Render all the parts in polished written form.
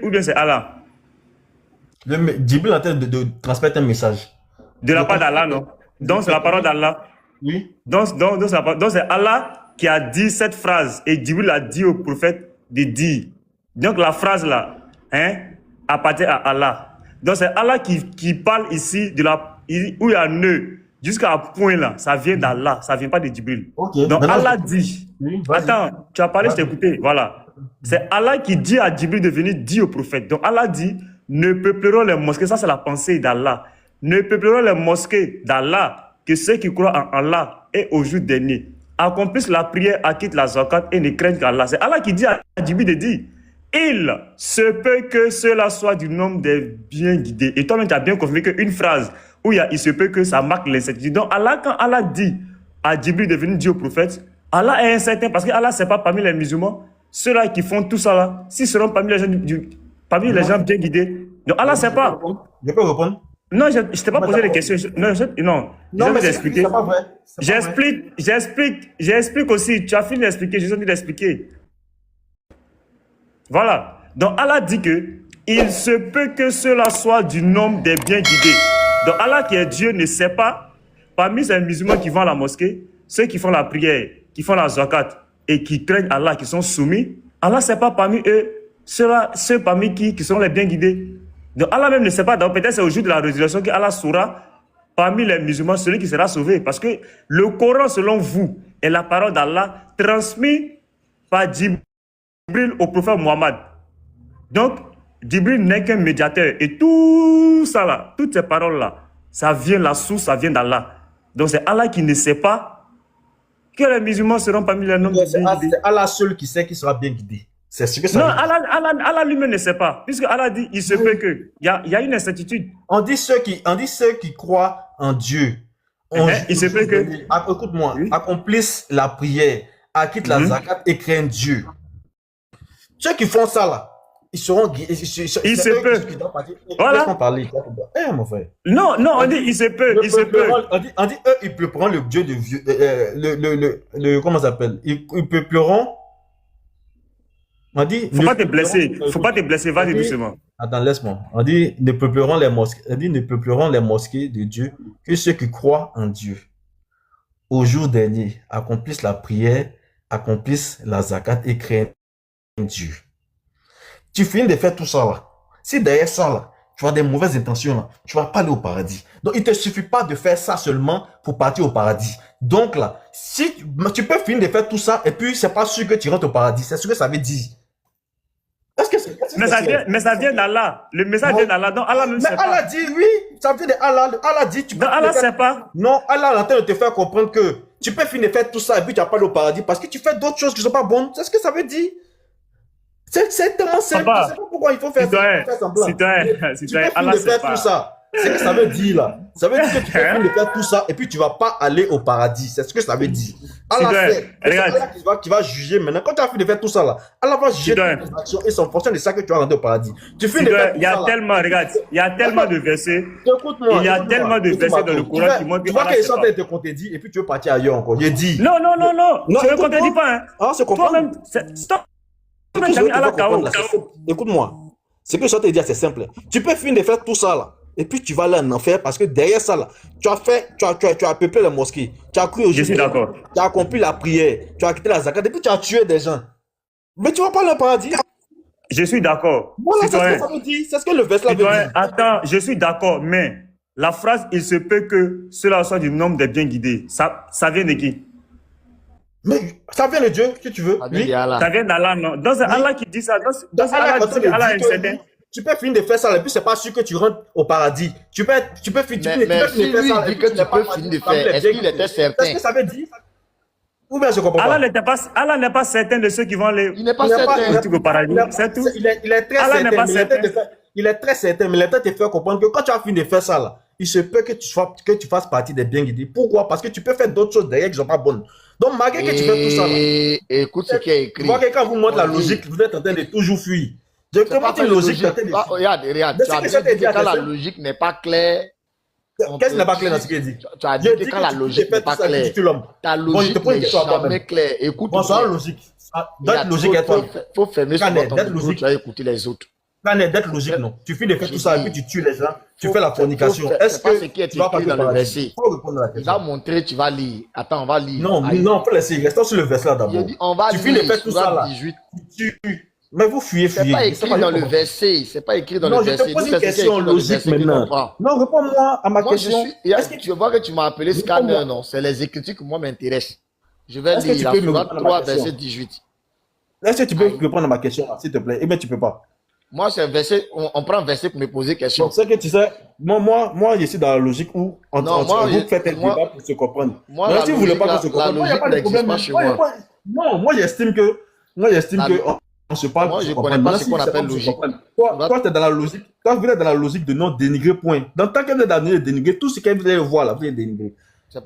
ou bien c'est Allah? Djibril est en train de transmettre un message. De la part d'Allah, non? Donc, c'est la parole d'Allah. Oui. Donc, c'est Allah qui a dit cette phrase. Et Djibril a dit au prophète de dire. Donc, la phrase là, hein, appartient à Allah. Donc, c'est Allah qui parle ici de où il y a un nœud. Jusqu'à un point là, ça vient d'Allah, ça ne vient pas de Djibril. Okay. Donc, Allah dit. Oui, attends, tu as parlé, je t'ai écouté. Voilà. C'est Allah qui dit à Djibril de venir dire au prophète. Donc, Allah dit, ne peupleront les mosquées. Ça, c'est la pensée d'Allah. Ne peupleront les mosquées d'Allah que ceux qui croient en Allah et au jour dernier accomplissent la prière, acquittent la zakat et ne craignent qu'Allah. C'est Allah qui dit à Djibril de dire, il se peut que cela soit du nombre des bien guidés. Et toi-même, tu as bien confirmé qu'une phrase où il se peut que ça marque l'incertitude. Donc, Allah, quand Allah dit à Djibril de venir dire au prophète, Allah est incertain parce que Allah, ce n'est pas parmi les musulmans. Ceux-là qui font tout ça là, s'ils seront parmi les gens bien guidés. Donc, Allah ne sait pas. Je peux répondre? Non, je ne t'ai pas posé des questions. Non, je vais t'expliquer. J'explique aussi. Tu as fini d'expliquer, j'ai fini d'expliquer. Voilà. Donc Allah dit que il se peut que cela soit du nombre des bien guidés. Donc Allah qui est Dieu ne sait pas, parmi ces musulmans qui vont à la mosquée, ceux qui font la prière, qui font la zakat et qui craignent Allah, qui sont soumis, Allah ne sait pas parmi eux, ceux parmi qui seront les bien guidés. Donc Allah même ne sait pas, donc peut-être c'est au jour de la résurrection qu'Allah saura parmi les musulmans celui qui sera sauvé. Parce que le Coran, selon vous, est la parole d'Allah transmise par Djibril au prophète Mohammed. Donc, Djibril n'est qu'un médiateur. Et tout ça là, toutes ces paroles-là, ça vient, la source, ça vient d'Allah. Donc c'est Allah qui ne sait pas que les musulmans seront parmi les noms bien guidés. C'est Allah seul qui sait qui sera bien guidé. C'est ce que ça non, veut dire. Allah lui-même ne sait pas. Puisque Allah dit, il se peut que. Il y a une incertitude. On dit ceux qui croient en Dieu. Il se peut que. Écoute-moi, accomplissent la prière, acquittent la zakat et craignent Dieu. Ceux qui font ça là, ils seront guidés. Il se peut. Voilà. Parler. Mon frère. Non, on dit il se peut. Il se peut. On dit eux, ils peupleront le Dieu de vieux. Comment ça s'appelle? Ils peupleront. On dit. Faut pas te blesser. Faut pas te blesser. Vas-y doucement. Attends, laisse-moi. On dit ne peupleront les mosquées. On dit ne peupleront les mosquées de Dieu que ceux qui croient en Dieu. Au jour dernier, accomplissent la prière, accomplissent la zakat et craignent Dieu. Tu finis de faire tout ça là. Si derrière ça là, tu as des mauvaises intentions là, tu vas pas aller au paradis. Donc il ne te suffit pas de faire ça seulement pour partir au paradis. Donc là, si tu peux finir de faire tout ça et puis c'est pas sûr que tu rentres au paradis. C'est ce que ça veut dire. Mais ça vient d'Allah. Le message vient d'Allah. Donc Allah même sait pas. Mais Allah dit oui, ça vient d'Allah. Allah dit tu peux. Allah ne sait pas. Non, Allah est en train de te faire comprendre que tu peux finir de faire tout ça et puis tu vas pas aller au paradis parce que tu fais d'autres choses qui sont pas bonnes. C'est ce que ça veut dire. C'est tellement simple. Je sais pas pourquoi il faut faire semblant. Tu peux finir de faire tout ça. C'est ce que ça veut dire là. Ça veut dire que tu peux finir de faire tout ça et puis tu vas pas aller au paradis. C'est ce que ça veut dire. Allah sait. C'est Allah qui va juger maintenant. Quand tu as fini de faire tout ça là, Allah va juger tes actions et c'est en fonction de ça que tu vas rentrer au paradis. Tu finis de faire tout ça. Il y a tellement, regarde, il y a tellement de versets. Écoute-moi. Il y a tellement de versets dans le Coran qui montrent que. Tu vois qu'ils sont en train de te contredire et puis tu veux partir ailleurs encore. Je dis. Non. Je ne contredis pas. Ah, c'est comprendre. Toi-même, stop. Écoute-moi. Ce que je te dire, c'est simple. Tu peux finir de faire tout ça là. Et puis tu vas aller en enfer parce que derrière ça là, tu as peuplé la mosquée, tu as cru au Je suis d'accord. Tu as accompli la prière, tu as quitté la zakat, et puis tu as tué des gens. Mais tu vas pas aller au paradis. Je suis d'accord. Voilà, c'est ce que ça veut dire. C'est ce que le verset veut dire. Attends, je suis d'accord, mais la phrase il se peut que cela soit du nombre des bien guidés. Ça vient de qui? Mais ça vient de Dieu, que tu veux. Ça vient d'Allah, non? Donc c'est Allah qui dit ça. Donc Allah dit que Allah est certain. Tu peux finir de faire ça et puis c'est pas sûr que tu rentres au paradis. Tu peux finir de faire ça. Mais si lui dit que tu peux finir de faire, est-ce qu'il était certain? Est-ce que ça veut dire? Ou bien je comprends pas. Allah n'est pas certain de ceux qui vont aller il n'est pas certain au paradis. C'est tout. Il est très Allah certain. n'est pas certain. Il est très certain, mais il est en train de te faire comprendre que quand tu as fini de faire ça là, il se peut que tu fasses partie des bien guidés. Pourquoi? Parce que tu peux faire d'autres choses derrière qui ne sont pas bonnes. Donc malgré que tu fais tout ça là, écoute ce qui est écrit. Tu vois que quand vous montrez la logique, vous êtes en train de toujours fuir. Je comment une logique. Regarde, tu as dit que quand la logique n'est pas claire. Qu'est-ce qui n'est pas clair dans ce qu'il dit? Tu as dit que quand la logique n'est pas claire, ta logique n'est jamais claire. Écoute. Bonsoir, logique. Notre logique est toi. Il faut fermer son bouton, tu vas écouter les autres. Ça n'est d'être logique, non. Tu finis de faire tout ça et puis tu tues les gens, tu fais la fornication. Est-ce pas ce que qui est tu vas écrit pas dans le verset? Faut répondre à la Il question. va montrer, tu vas lire. Attends, on va lire. Non, non, faut laisser. Restons sur le verset là d'abord. On va tu finis de lire faire tout ça là. 18. Tu Mais vous fuyez. C'est pas écrit dans le verset. C'est pas écrit dans le verset. Non, je te pose une question logique maintenant. Non, réponds-moi à ma question. Tu vois que tu m'as appelé scanner, non? C'est les écritures qui moi m'intéressent. Je vais lire la Sourate 3, verset 18. Est-ce que tu peux répondre à ma question, s'il te plaît? Eh bien, tu peux pas. Moi, c'est un verset, on prend un verset pour me poser question. C'est que tu sais, moi, je suis dans la logique où vous faites un débat pour se comprendre. Moi, si vous voulez pas qu'on se comprenne, il n'y a pas de problème. Non, moi, j'estime que on se parle. Moi, je ne connais pas ce qu'on appelle logique. Toi, tu es dans la logique. Toi, vous êtes dans la logique de non dénigrer, point. Dans tant que vous êtes dans le dénigrer, tout ce que vous allez voir là, vous allez dénigrer.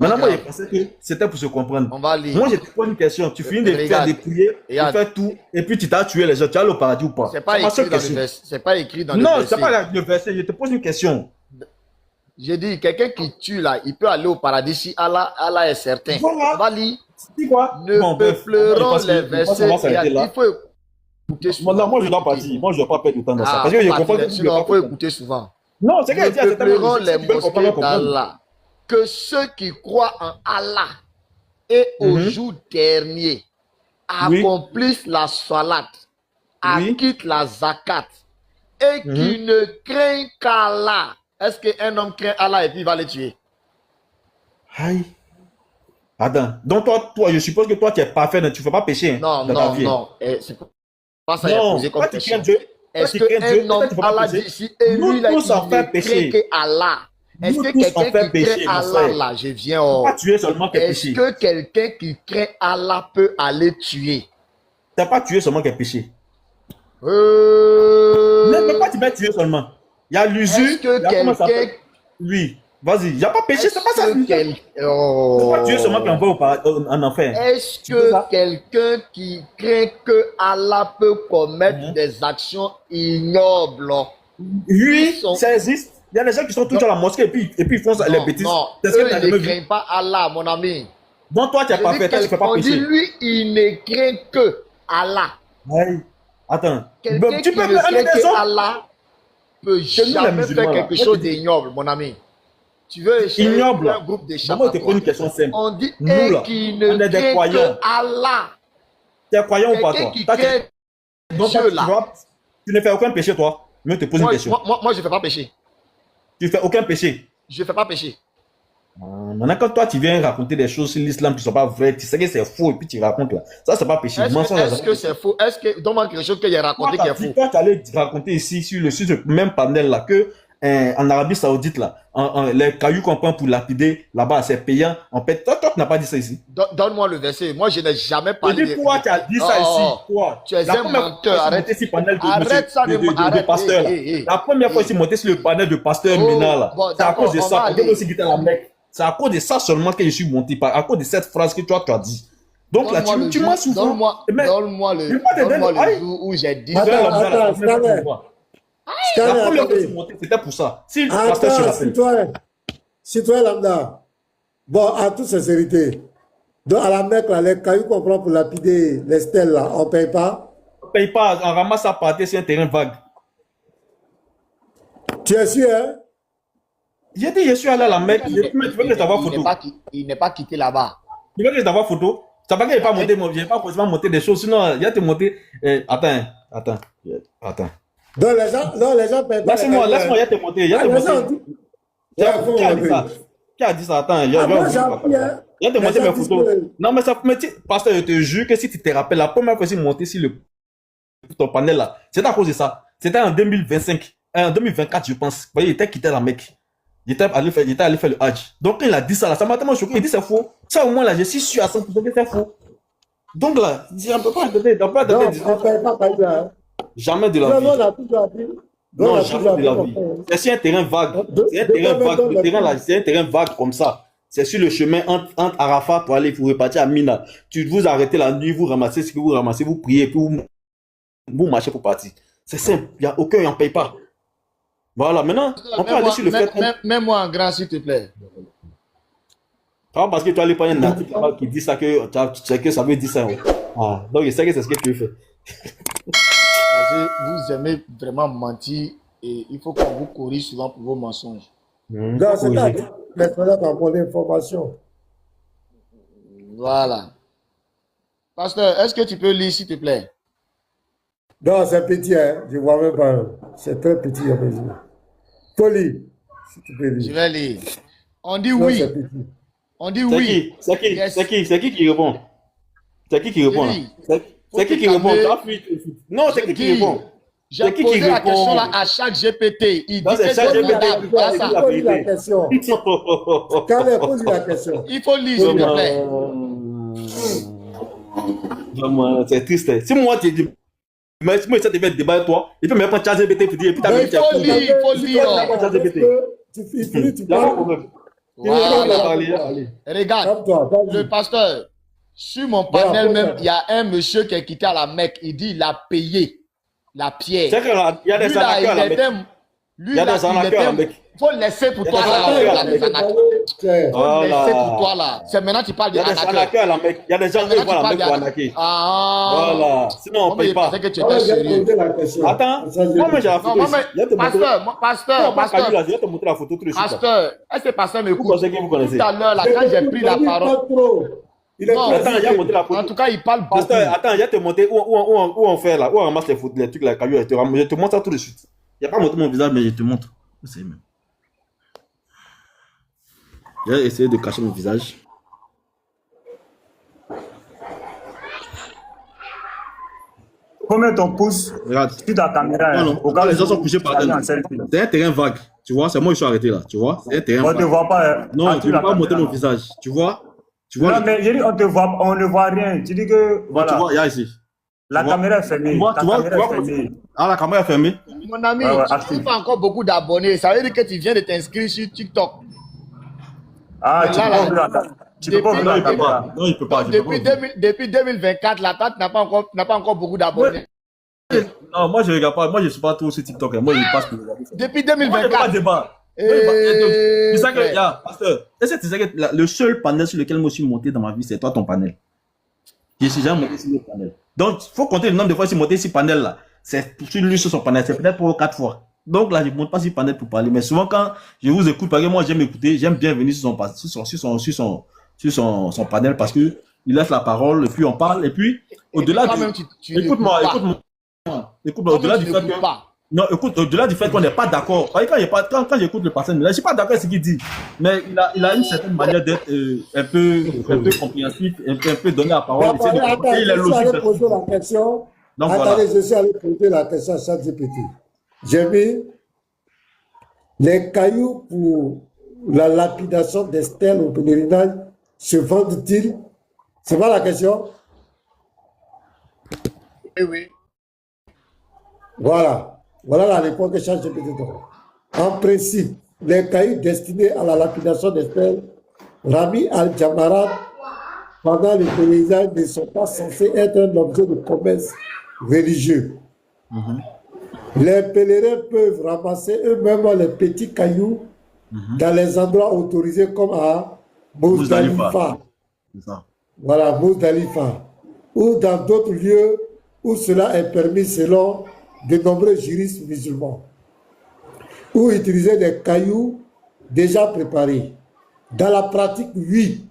Maintenant, moi, je pensais que c'était pour se comprendre. On va lire. Moi, je te pose une question. Tu finis de faire des prières, de faire tout, et puis tu t'as tué les gens. Tu as le paradis ou pas? C'est pas écrit dans le verset. C'est pas écrit dans le verset. Non, c'est pas le verset. Je te pose une question. J'ai dit, quelqu'un qui tue là, il peut aller au paradis si Allah est certain. Voilà. On va lire. C'est quoi? Ne peupleront les versets. Il faut écouter souvent. Non, moi, je dois partir. Moi, je ne dois pas perdre du temps dans ça. Parce que je comprends que tu ne faut écouter souvent. Non, c'est que ne peupleront les mosquées d'Allah. Que ceux qui croient en Allah et au jour dernier accomplissent la salat, acquittent la zakat et qui ne craignent qu'Allah. Est-ce qu'un homme craint Allah et puis il va le tuer? Aïe. Attends, donc toi, je suppose que toi tu es parfait, tu ne fais pas pécher. Non, non. C'est pas ça qu'il a posé comme question. Est-ce qu'un homme, Allah dit ici, et lui là, il ne craint que Allah? Est-ce que quelqu'un qui craint Allah là, je viens est-ce que quelqu'un qui craint Allah peut aller tuer? Tu n'as pas tué seulement qu'un péché. Même pas tu vas tuer seulement. Il y a l'usure. Est-ce que quelqu'un... Oui, vas-y. Il n'y a pas péché, c'est pas ça. Tu n'as pas tué seulement qu'un va en enfer. Est-ce que quelqu'un qui craint que Allah peut commettre des actions ignobles? Oui, ça existe. Il y a des gens qui sont toujours à la mosquée et puis ils font les bêtises. Non, eux, ils ne craignent pas Allah, mon ami. Donc toi, tu n'es pas fait, tu ne fais pas pécher. On dit lui, il ne craint que Allah. Oui. Attends. Quelqu'un qui ne craint que Allah peut jamais faire quelque chose d'ignoble, mon ami. Tu veux échapper un groupe d'échappés. Moi, je te pose une question simple. On dit et qui ne craint que Allah. Tu es croyant ou pas, toi? Donc, là. Tu ne fais aucun péché, toi. Mais je te pose une question. Moi, je ne fais pas péché. Tu ne fais aucun péché. Je ne fais pas péché. Maintenant, quand toi, tu viens raconter des choses sur l'islam qui ne sont pas vraies, tu sais que c'est faux et puis tu racontes là. Ça, c'est pas péché. Est-ce que c'est faux? Est-ce que, donne-moi quelque chose que j'ai raconté qui est faux? Toi, tu allais raconter ici sur le même panel là que en Arabie Saoudite là, les cailloux qu'on prend pour lapider là-bas, c'est payant. En fait, toi, tu n'as pas dit ça ici. Donne-moi le verset. Moi, je n'ai jamais parlé de toi, tu as dit ça ici. Toi, tu es un menteur. Arrête ça de pasteur. La première fois, je suis monté sur le panel de pasteur Mina là. C'est à cause de ça. C'est à cause de ça seulement que je suis monté. À cause de cette phrase que toi, tu as dit. Donc là, tu m'as souvent. Donne-moi le jour où j'ai dit ça. La première fois que je suis monté, c'était pour ça. Si le pasteur se rappelle. Citoyen lambda. Bon, en toute sincérité. Donc, à la Mecque, là, les cailloux qu'on prend pour lapider les stèles, là, on ne paye pas. On ne paye pas, on ramasse à partir sur un terrain vague. Tu es sûr, hein? J'ai dit, je suis allé à la Mecque. Tu veux que je t'envoie photo? Il n'est pas quitté là-bas. Tu veux que je t'envoie photo? Ça va que je n'ai pas forcément monté des choses. Sinon, il y a te monter. Attends. Donc, les gens payent pas. Laisse-moi, il y a te monter. Il y a te monter. Qui a dit ça? Qui a dit ça? Attends, il y a te monter mes photos. Non, mais ça, pasteur, je te jure que si tu te rappelles, la première fois que j'ai monté sur ton panel là, c'était à cause de ça. C'était en 2025, en 2024, je pense. Vous voyez, il était quitté la Mecque. Il était allé faire le Hajj. Donc, quand il a dit ça là, ça m'a tellement choqué. Il dit c'est faux. Ça, au moins là, je suis sûr à 100% que c'est faux. Donc là, on ne peut pas donner. On ne paye pas par exemple. Jamais de la vie. Non, jamais de la vie. C'est sur un terrain vague. C'est un terrain vague. Le terrain là, c'est un terrain vague comme ça. C'est sur le chemin entre Arafat pour aller pour repartir à Mina. Tu vous arrêtez la nuit, vous ramassez ce que vous ramassez, vous priez, puis vous marchez pour partir. C'est simple. Il n'y a aucun, on ne paye pas. Voilà, maintenant, on peut aller sur le fait. Mets-moi en grand, s'il te plaît. Parce que tu as pas un article qui dit ça, que tu sais que ça veut dire ça. Ah, donc je sais que c'est ce que tu fais. parce que vous aimez vraiment mentir et il faut qu'on vous corrige souvent pour vos mensonges. Non, c'est à dire, les frères ont mon information. Voilà. Pasteur, est-ce que tu peux lire, s'il te plaît? Non, c'est petit, hein. Je ne vois même pas. C'est très petit, à mes yeux. Faut lire, si tu peux Je lire. vais lire. On dit Non, oui. c'est petit. On dit C'est oui. qui? C'est qui? Yes. C'est qui répond? C'est qui répond là? Dis. C'est qui Faut répond? te Tu as fui. Non, c'est qui Dis. répond? J'ai C'est qui posé la répond? question là à chaque GPT. Il Non, dit c'est que chaque c'est GPT. valable. Voilà ça. Il faut lire la question. Calais, pose la question. Il faut lire, s'il te plaît. Vraiment, c'est triste. Si moi, tu dis, mais si moi, ça devait être débat avec toi, il peut même pas charger BT pour dire, et puis t'as Mais vu, tu as faut lire, il faut lire. Tu finis, tu Il n'y a pas de parles. problème. Voilà. Allez. Regarde, Calme-toi, le vas-y. pasteur, sur mon Voilà, panel faut même, faire. il y a un monsieur qui est quitté à la Mecque. Il dit il a payé la pierre. C'est qu'il y a des Lui là, arnaqueurs à la il Mecque. était. Il Lui y a là, des arnaqueurs à la Mecque. faut laisser pour Il y a toi des là. arnaqueurs à la les Mecque. arnaques. Tiens. Faut Voilà. laisser pour toi là. C'est maintenant tu parles Il des y a des arnaqueurs. arnaqueurs à la Mecque. Il y a des gens qui Maintenant, vont à la tu Mecque pour parles arnaquer. Ah. Voilà. Sinon, on ne Moi, je paye pas. pensais que tu Voilà, étais j'ai sérieux. posé la question. Attends. Ça, j'ai Moi, j'ai la Non, photo moi, ici. mais, Je vais te montrer. pasteur, Je vais te montrer la photo tout de suite. là. pasteur, est-ce que pasteur Vous m'écoute? pensez que vous connaissez? Tout à l'heure, là, quand j'ai pris la parole. Pas trop. Il est Non, Attends, il y a montré la en photo. tout cas, il parle beaucoup. Pasteur, attends, je vais te montrer où on fait là, où on ramasse les photos, les trucs, les cailloux. Je te montre ça tout de suite. Il n'y a pas montré mon visage, mais je te montre. C'est même. Je vais essayer de cacher mon visage. Combien ton pouce Regarde. sur ta caméra? Non, hein, non. au cas Les où gens sont couchés par tu terre. en selfie. C'est un terrain vague. Tu vois, c'est moi qui suis arrêté là. Tu vois, c'est un terrain On ne te vague. voit pas. hein, Non, sur tu ne la peux pas montrer caméra. mon visage. Tu vois? Tu vois? Non, mais j'ai dit, on ne voit rien. Tu dis que, Tu voilà, vois, il y a ici. la tu vois? caméra est fermée. Tu vois, Ta tu vois, caméra tu est vois fermée. Ah, la caméra est fermée. Mon ami, Ouais, ouais, tu active. n'as pas encore beaucoup d'abonnés. Ça veut dire que tu viens de t'inscrire sur TikTok. Ah, Mais tu là, peux là, pas ouvrir la tu peux pas depuis- ouvrir Non, la il peut caméra. pas. Non, il peut pas. je peux pas Depuis, ouvrir. depuis 2024, là, toi, tu n'as pas encore beaucoup d'abonnés. Non, moi je regarde pas. Moi je suis pas trop sur TikTok. Moi je passe pour regarder ça. Depuis Moi, je ne veux pas 2024. débat. Eh, Tu sais que, frère. ya, pasteur, est-ce que tu sais que le seul panel sur lequel moi je suis monté dans ma vie, c'est toi ton panel. Je suis jamais monté sur le panel. Donc, il faut compter le nombre de fois que je suis monté sur panel là. C'est sur lui sur son panel, c'est peut-être 3 ou 4 fois. Donc là, je ne monte pas sur panel pour parler. Mais souvent, quand je vous écoute, parce que moi j'aime écouter, j'aime bien venir sur son panel parce que il laisse la parole, et puis on parle, et puis au-delà Et toi-même, du. tu Écoute-moi, n'écoutes pas. écoute-moi, au-delà Toi-même, du tu fait n'écoutes que. pas. Non, écoute, au-delà du fait qu'on n'est pas d'accord, quand j'écoute le pasteur, je ne suis pas d'accord avec ce qu'il dit, mais il a une certaine manière d'être un peu compréhensif, un peu donné la parole. Attends, Et attends, il est je suis allé logique. poser la question. Donc Attendez, voilà. je suis allé poser la question à ChatGPT. J'ai mis les cailloux pour la lapidation des stèles au pèlerinage se vendent-ils? C'est pas la question? Oui, oui. Voilà. Voilà la réponse que ChatGPT donne. En principe, les cailloux destinés à la lapidation des stèles, Rami al-Jamarat, pendant le pèlerinage, ne sont pas censés être un objet de commerce religieux. Les pèlerins peuvent ramasser eux-mêmes les petits cailloux dans les endroits autorisés comme à Mousdalifa. C'est ça. Voilà, Mousdalifa. Ou dans d'autres lieux où cela est permis selon de nombreux juristes musulmans. Ou utiliser des cailloux déjà préparés. Dans la pratique, oui.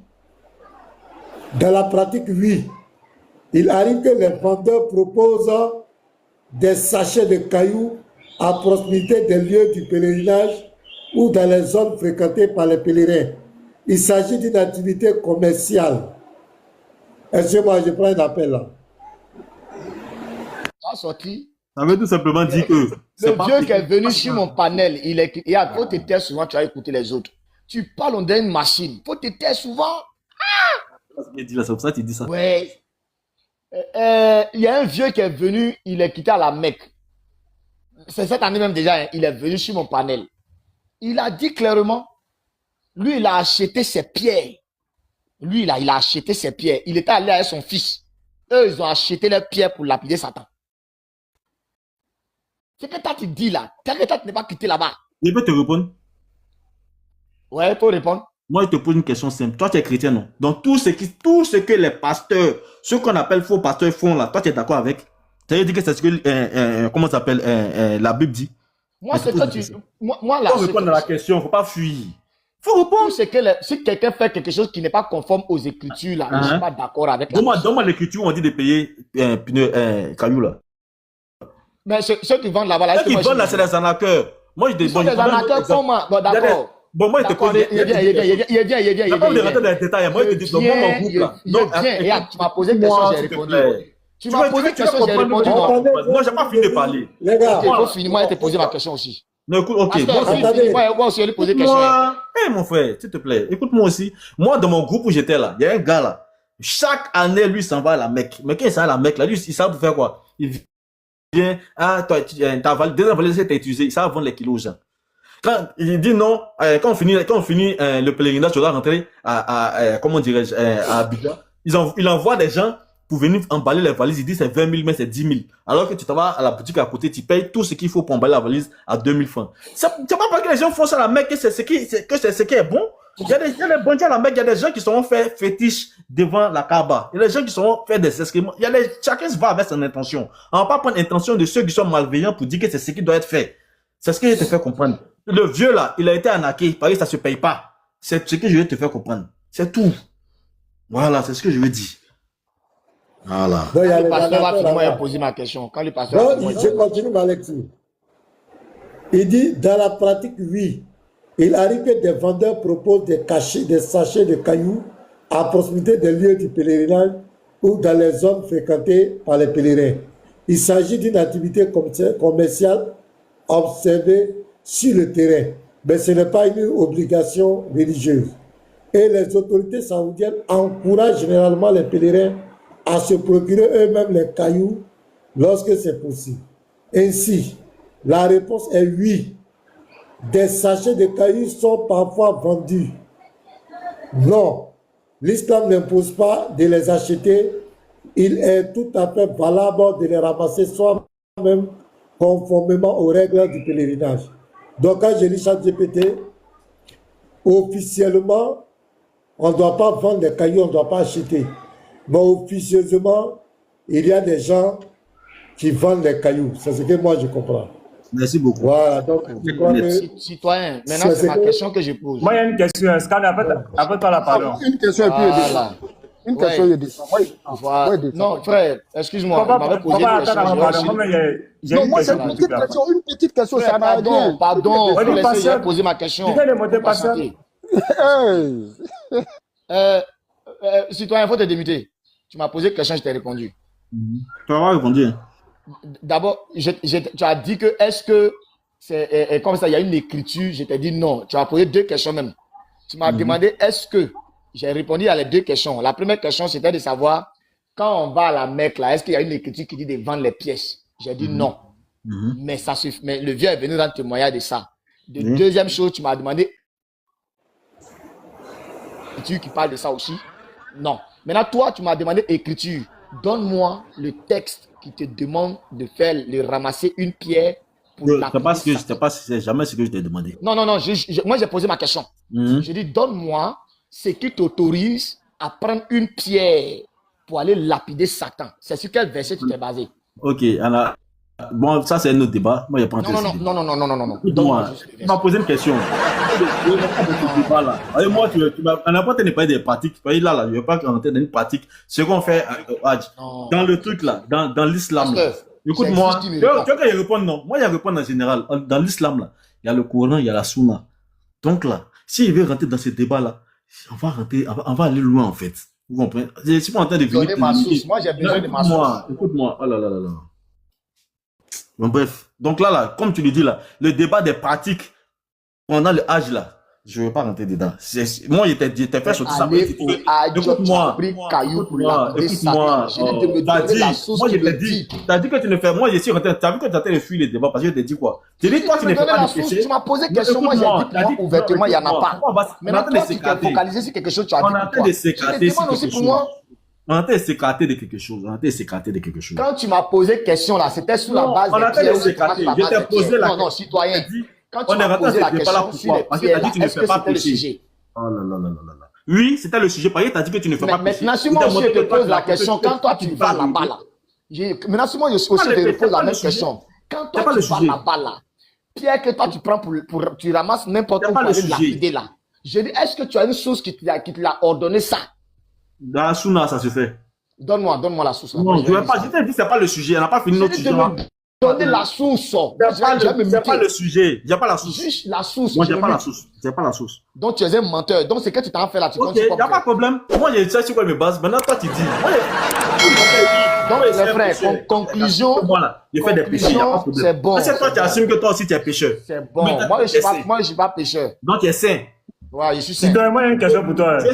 Dans la pratique, oui. Il arrive que les vendeurs proposent des sachets de cailloux à proximité des lieux du pèlerinage ou dans les zones fréquentées par les pèlerins. Il s'agit d'une activité commerciale. Excusez-moi, je prends un appel là. Tu as sorti. Ça veut tout simplement dire que. Le c'est pas- vieux qui est venu sur mon panel, il a faut te taire souvent, tu as écouté les autres. Tu parles, on dirait une machine. Faut te taire souvent. C'est pour ça que tu dis ça. Ouais. Il y a un vieux qui est venu, il est quitté à la Mecque. C'est cette année même déjà, hein, il est venu sur mon panel. Il a dit clairement, lui, il a acheté ses pierres. Lui, il a acheté ses pierres. Il était allé avec son fils. Eux, ils ont acheté leurs pierres pour lapider Satan. C'est que toi, tu dis là. T'as que toi, tu n'es pas quitté là-bas. Je peux te répondre. Ouais, il faut répondre. Moi, je te pose une question simple. Toi, tu es chrétien, non? Donc, tout ce que les pasteurs, ceux qu'on appelle faux pasteurs font là, toi, tu es d'accord avec? Ça veut dire que c'est ce que, comment ça s'appelle, la Bible dit. Moi, c'est que tu. Moi, là. Il faut répondre à la question, il ne faut pas fuir. Il faut répondre. Si quelqu'un fait quelque chose qui n'est pas conforme aux Écritures, là, je ne suis pas d'accord avec la Donne-moi l'écriture où on dit de payer caillou, là. Mais ceux qui vendent là-bas, là. Ceux qui vendent là, c'est des arnaqueurs. Moi, je Ils sont des arnaqueurs comment? Bon, d'accord. Bon, moi, je te pose. Il vient. Il n'y a pas de rentrer dans les détails. Moi, je te dis, moi, mon groupe, là. Non, tu m'as posé une question, j'ai répondu. Tu m'as posé une question, j'ai répondu. Moi, je n'ai pas fini de parler. Les gars. Il faut finir, moi, je t'ai posé ma question aussi. Non, écoute, ok. Moi aussi, je lui poser une question. Mon frère, s'il te plaît, écoute-moi aussi. Moi, dans mon groupe où j'étais là, il y a un gars là. Chaque année, lui, s'en va à la Mecque. Mais quand il s'en va à la Mecque, là, lui, il savent faire quoi? Il vient, toi, deuxième valise, t'as utilisé, il savent vendre les kilos aux gens. Quand il dit non, quand on finit le pèlerinage, tu dois rentrer comment dirais-je, à Abidjan. Il envoie des gens pour venir emballer les valises. Il dit c'est 20 000, mais c'est 10 000. Alors que tu t'en vas à la boutique à côté, tu payes tout ce qu'il faut pour emballer la valise à 2 000 francs. C'est pas parce que les gens font ça à la Mecque que c'est ce qui est bon. Il y a des bons dieux à la Mecque, il y a des gens qui sont fait fétiche devant la Kaaba. Il y a des gens qui sont fait des excréments. Chacun se va avec son intention. On va pas prendre l'intention de ceux qui sont malveillants pour dire que c'est ce qui doit être fait. C'est ce que je te fais comprendre. Le vieux là, il a été arnaqué. Parce que ça se paye pas. C'est ce que je vais te faire comprendre. C'est tout. Voilà, c'est ce que je veux dire. Voilà. Quand le pasteur va finir, moi, poser ma question. Quand le pasteur je continue ma lecture. Il dit, dans la pratique, oui, il arrive que des vendeurs proposent des sachets de cailloux à proximité des lieux du pèlerinage ou dans les zones fréquentées par les pèlerins. Il s'agit d'une activité commerciale observée sur le terrain, mais ce n'est pas une obligation religieuse. Et les autorités saoudiennes encouragent généralement les pèlerins à se procurer eux-mêmes les cailloux lorsque c'est possible. Ainsi, la réponse est oui. Des sachets de cailloux sont parfois vendus. Non, l'islam n'impose pas de les acheter. Il est tout à fait valable de les ramasser soi-même conformément aux règles du pèlerinage. Donc, quand je lis ChatGPT, officiellement, on ne doit pas vendre des cailloux, on ne doit pas acheter. Mais officieusement, il y a des gens qui vendent des cailloux. C'est ce que moi je comprends. Merci beaucoup. Voilà, donc, citoyen, maintenant c'est ma question que je pose. Moi, il y a une question. Scan, après toi la parole. Une question et puis une question, il descend. Non, frère, excuse-moi, on m'avait posé une question. Non, moi, c'est une petite question, ça n'a rien. Pardon, je vais poser ma question. Citoyen, il faut te démuter. Tu m'as posé une question, je t'ai répondu. Tu vas répondre. D'abord, tu as dit que est-ce que c'est comme ça, il y a une écriture, je t'ai dit non. Tu as posé deux questions même. Tu m'as demandé est-ce que, j'ai répondu à les deux questions. La première question, c'était de savoir, quand on va à la Mecque, là, est-ce qu'il y a une écriture qui dit de vendre les pièces? J'ai dit non. Mais mais le vieux est venu dans témoignage de ça. Deuxième chose, tu m'as demandé écriture qui parle de ça aussi. Non. Maintenant, toi, tu m'as demandé écriture. Donne-moi le texte qui te demande de ramasser une pierre pour la C'est jamais ce que je t'ai demandé. Non. Moi, j'ai posé ma question. Je dis, donne-moi ce qui t'autorise à prendre une pierre pour aller lapider Satan. C'est sur quel verset tu t'es basé? Ok, alors, bon, ça c'est un autre débat. Moi, il n'y a pas Non. Dis-moi, tu m'as posé une question. Voilà. Moi, on n'a pas tenu parler des pratiques. Là, je ne vais pas rentrer dans une pratique. Ce qu'on fait dans le truc là, dans l'islam. Écoute-moi, tu vois quand il répond non. Moi, il répond en général. Dans l'islam là, il y a le Coran, il y a la Sunna. Donc là, s'il veut rentrer dans ce débat là, on va aller loin en fait. Vous comprenez? Je suis pas en train de venir. Moi, j'ai besoin de ma source. Écoute-moi. Oh là là là là. Bon, bref. Donc là, comme tu le dis là, le débat des pratiques pendant le âge là, je ne veux pas rentrer dedans. Moi, j'étais fait sur ça. Écoute-moi. Écoute-moi. Moi, je t'ai dit. Tu as dit que tu ne fais. Moi, je suis rentré. Tu as vu que tu as été fuir le débat parce que je t'ai dit quoi? Tu dis, toi, tu ne fais pas de péché. Tu m'as posé une question. Moi, j'ai dit ouvertement, il n'y en a pas. Maintenant, toi, tu t'es focalisé sur quelque chose. Tu as dit. On est en train de s'écarter sur quelque chose. On a été s'écarter de quelque chose. Quand tu m'as posé question là, c'était sous la base de pierres. Je t'ai posé la question. Non, citoyen. Quand tu m'as posé la question sur les pierres, est-ce que c'était le sujet? Oh là là là là là. Oui, c'était le sujet. Parce que tu as dit que tu ne fais pas péché. Maintenant, si moi aussi je te pose la question, quand toi tu vas là-bas là, Maintenant, si moi je suis aussi te repose la même question. Quand toi tu vas là-bas, là, pierre que toi tu prends tu ramasses n'importe où pour aller lapider là. Je dis, est-ce que tu as une source qui te l'a ordonné ça? Dans la Souna, ça se fait. Donne-moi la source. Là. Non, je ne vais pas. Je t'ai dit, c'est pas le sujet. On n'a pas fini notre sujet. Donner la source. C'est pas le sujet. Il n'y a pas la source. Juste la source. Moi, j'ai pas la source. J'ai pas la source. Donc, tu es un menteur. Donc, c'est que tu t'en fais là. Ok, il n'y a pas de problème. Moi, je sais sur quoi je me base. Maintenant, toi, tu dis. Donc, les frères, conclusion. Voilà, il fait des péchés. C'est bon. Mais c'est toi qui assumes que toi aussi, tu es pécheur. C'est bon. Moi, je suis pas pécheur. Donc, tu es saint. Ouais, je suis saint. Moi, il y a une question pour toi. Je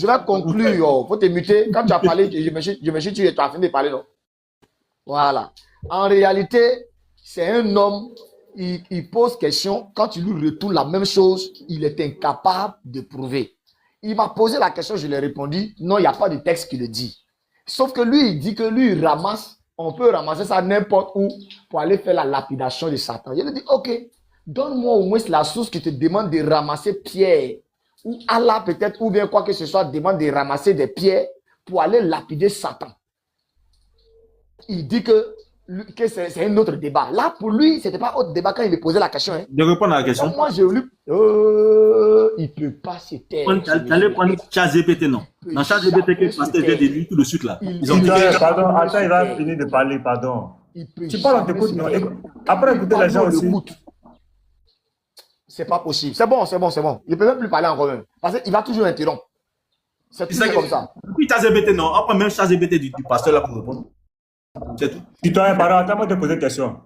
vais conclure. Faut te muter. Quand tu as parlé, je me suis dit, tu as fini de parler, non? Voilà. En réalité, c'est un homme, il pose question. Quand tu lui retournes la même chose, il est incapable de prouver. Il m'a posé la question, je lui ai répondu, non, il n'y a pas de texte qui le dit. Sauf que lui, il dit que lui, il ramasse, on peut ramasser ça n'importe où pour aller faire la lapidation de Satan. Je lui dis, ok, donne-moi au moins la source qui te demande de ramasser pierre. Ou Allah peut-être, ou bien quoi que ce soit, demande de ramasser des pierres pour aller lapider Satan. Il dit que c'est un autre débat. Là, pour lui, ce n'était pas autre débat quand il me posait la question. Hein. De répondre à la question. Donc, moi, j'ai voulu. Il ne peut pas se taire. Tu allais prendre ChatGPT, non? Dans ChatGPT, que le pasteur vient de lui tout de suite là. Ils ont dit, pardon, attends, il va finir de parler, pardon. Tu parles, on t'écoute, non? Après, écouter les gens aussi. C'est pas possible. C'est bon. Il ne peut même plus parler encore même. Parce qu'il va toujours interrompre. C'est tout comme ça. Puis ChatGPT, non? Après, même ChatGPT du pasteur là pour répondre. C'est tout. Citoyen, pardon, attends-moi de te poser une question.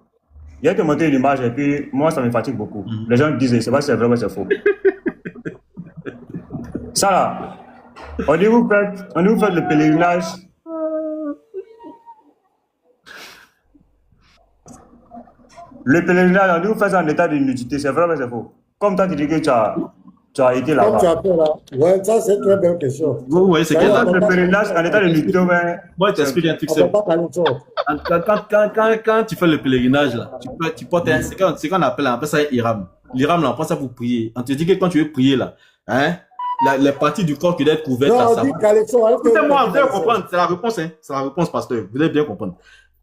Il y a te montrer une image et puis moi, ça me fatigue beaucoup. Les gens me disent, c'est pas si c'est vrai ou c'est faux. Ça là, on dit vous faites le pèlerinage. Le pèlerinage, on dit vous faites ça en état de nudité, c'est vrai ou c'est faux? Comme toi, tu dis que tu as été là-bas. Comme tu as fait là. Ouais, ça c'est une très belle question. Vous voyez, c'est quel Le pèlerinage en état de nudité, mais. Moi, je t'explique un truc. Quand tu fais le pèlerinage, là, tu portes un. C'est qu'on appelle ça Iram. L'Iram, là, on prend ça pour prier. On te dit que quand tu veux prier, là, hein, les parties du corps qui doivent être couvertes, là, ça. Écoutez-moi, vous allez comprendre. C'est la réponse, hein. C'est la réponse, pasteur. Vous allez bien comprendre.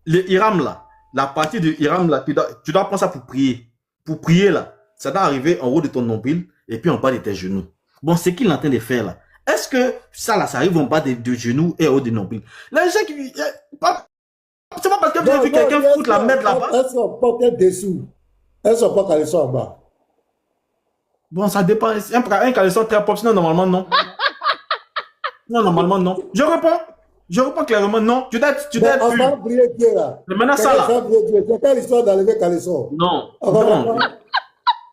Le Iram, là, la partie du Iram, là, tu dois prendre ça pour prier. Pour prier, là, ça doit arriver en haut de ton nombril et puis en bas de tes genoux. Bon, c'est qu'il est en train de faire, là. Est-ce que ça, là, ça arrive en bas de genoux et en haut de nombril? Les gens qui. C'est pas parce que vous avez vu quelqu'un foutre la mettre là-bas. Elles sont pas dessous. Elles sont pas caleçons en bas. Bon, ça dépend. Un caleçon très propre, sinon, normalement, non. Non, normalement, non. Je réponds clairement, non. Tu dois être on va prier Dieu, là. Mais maintenant, ça, là. C'est pas l'histoire d'enlever caleçon. Non.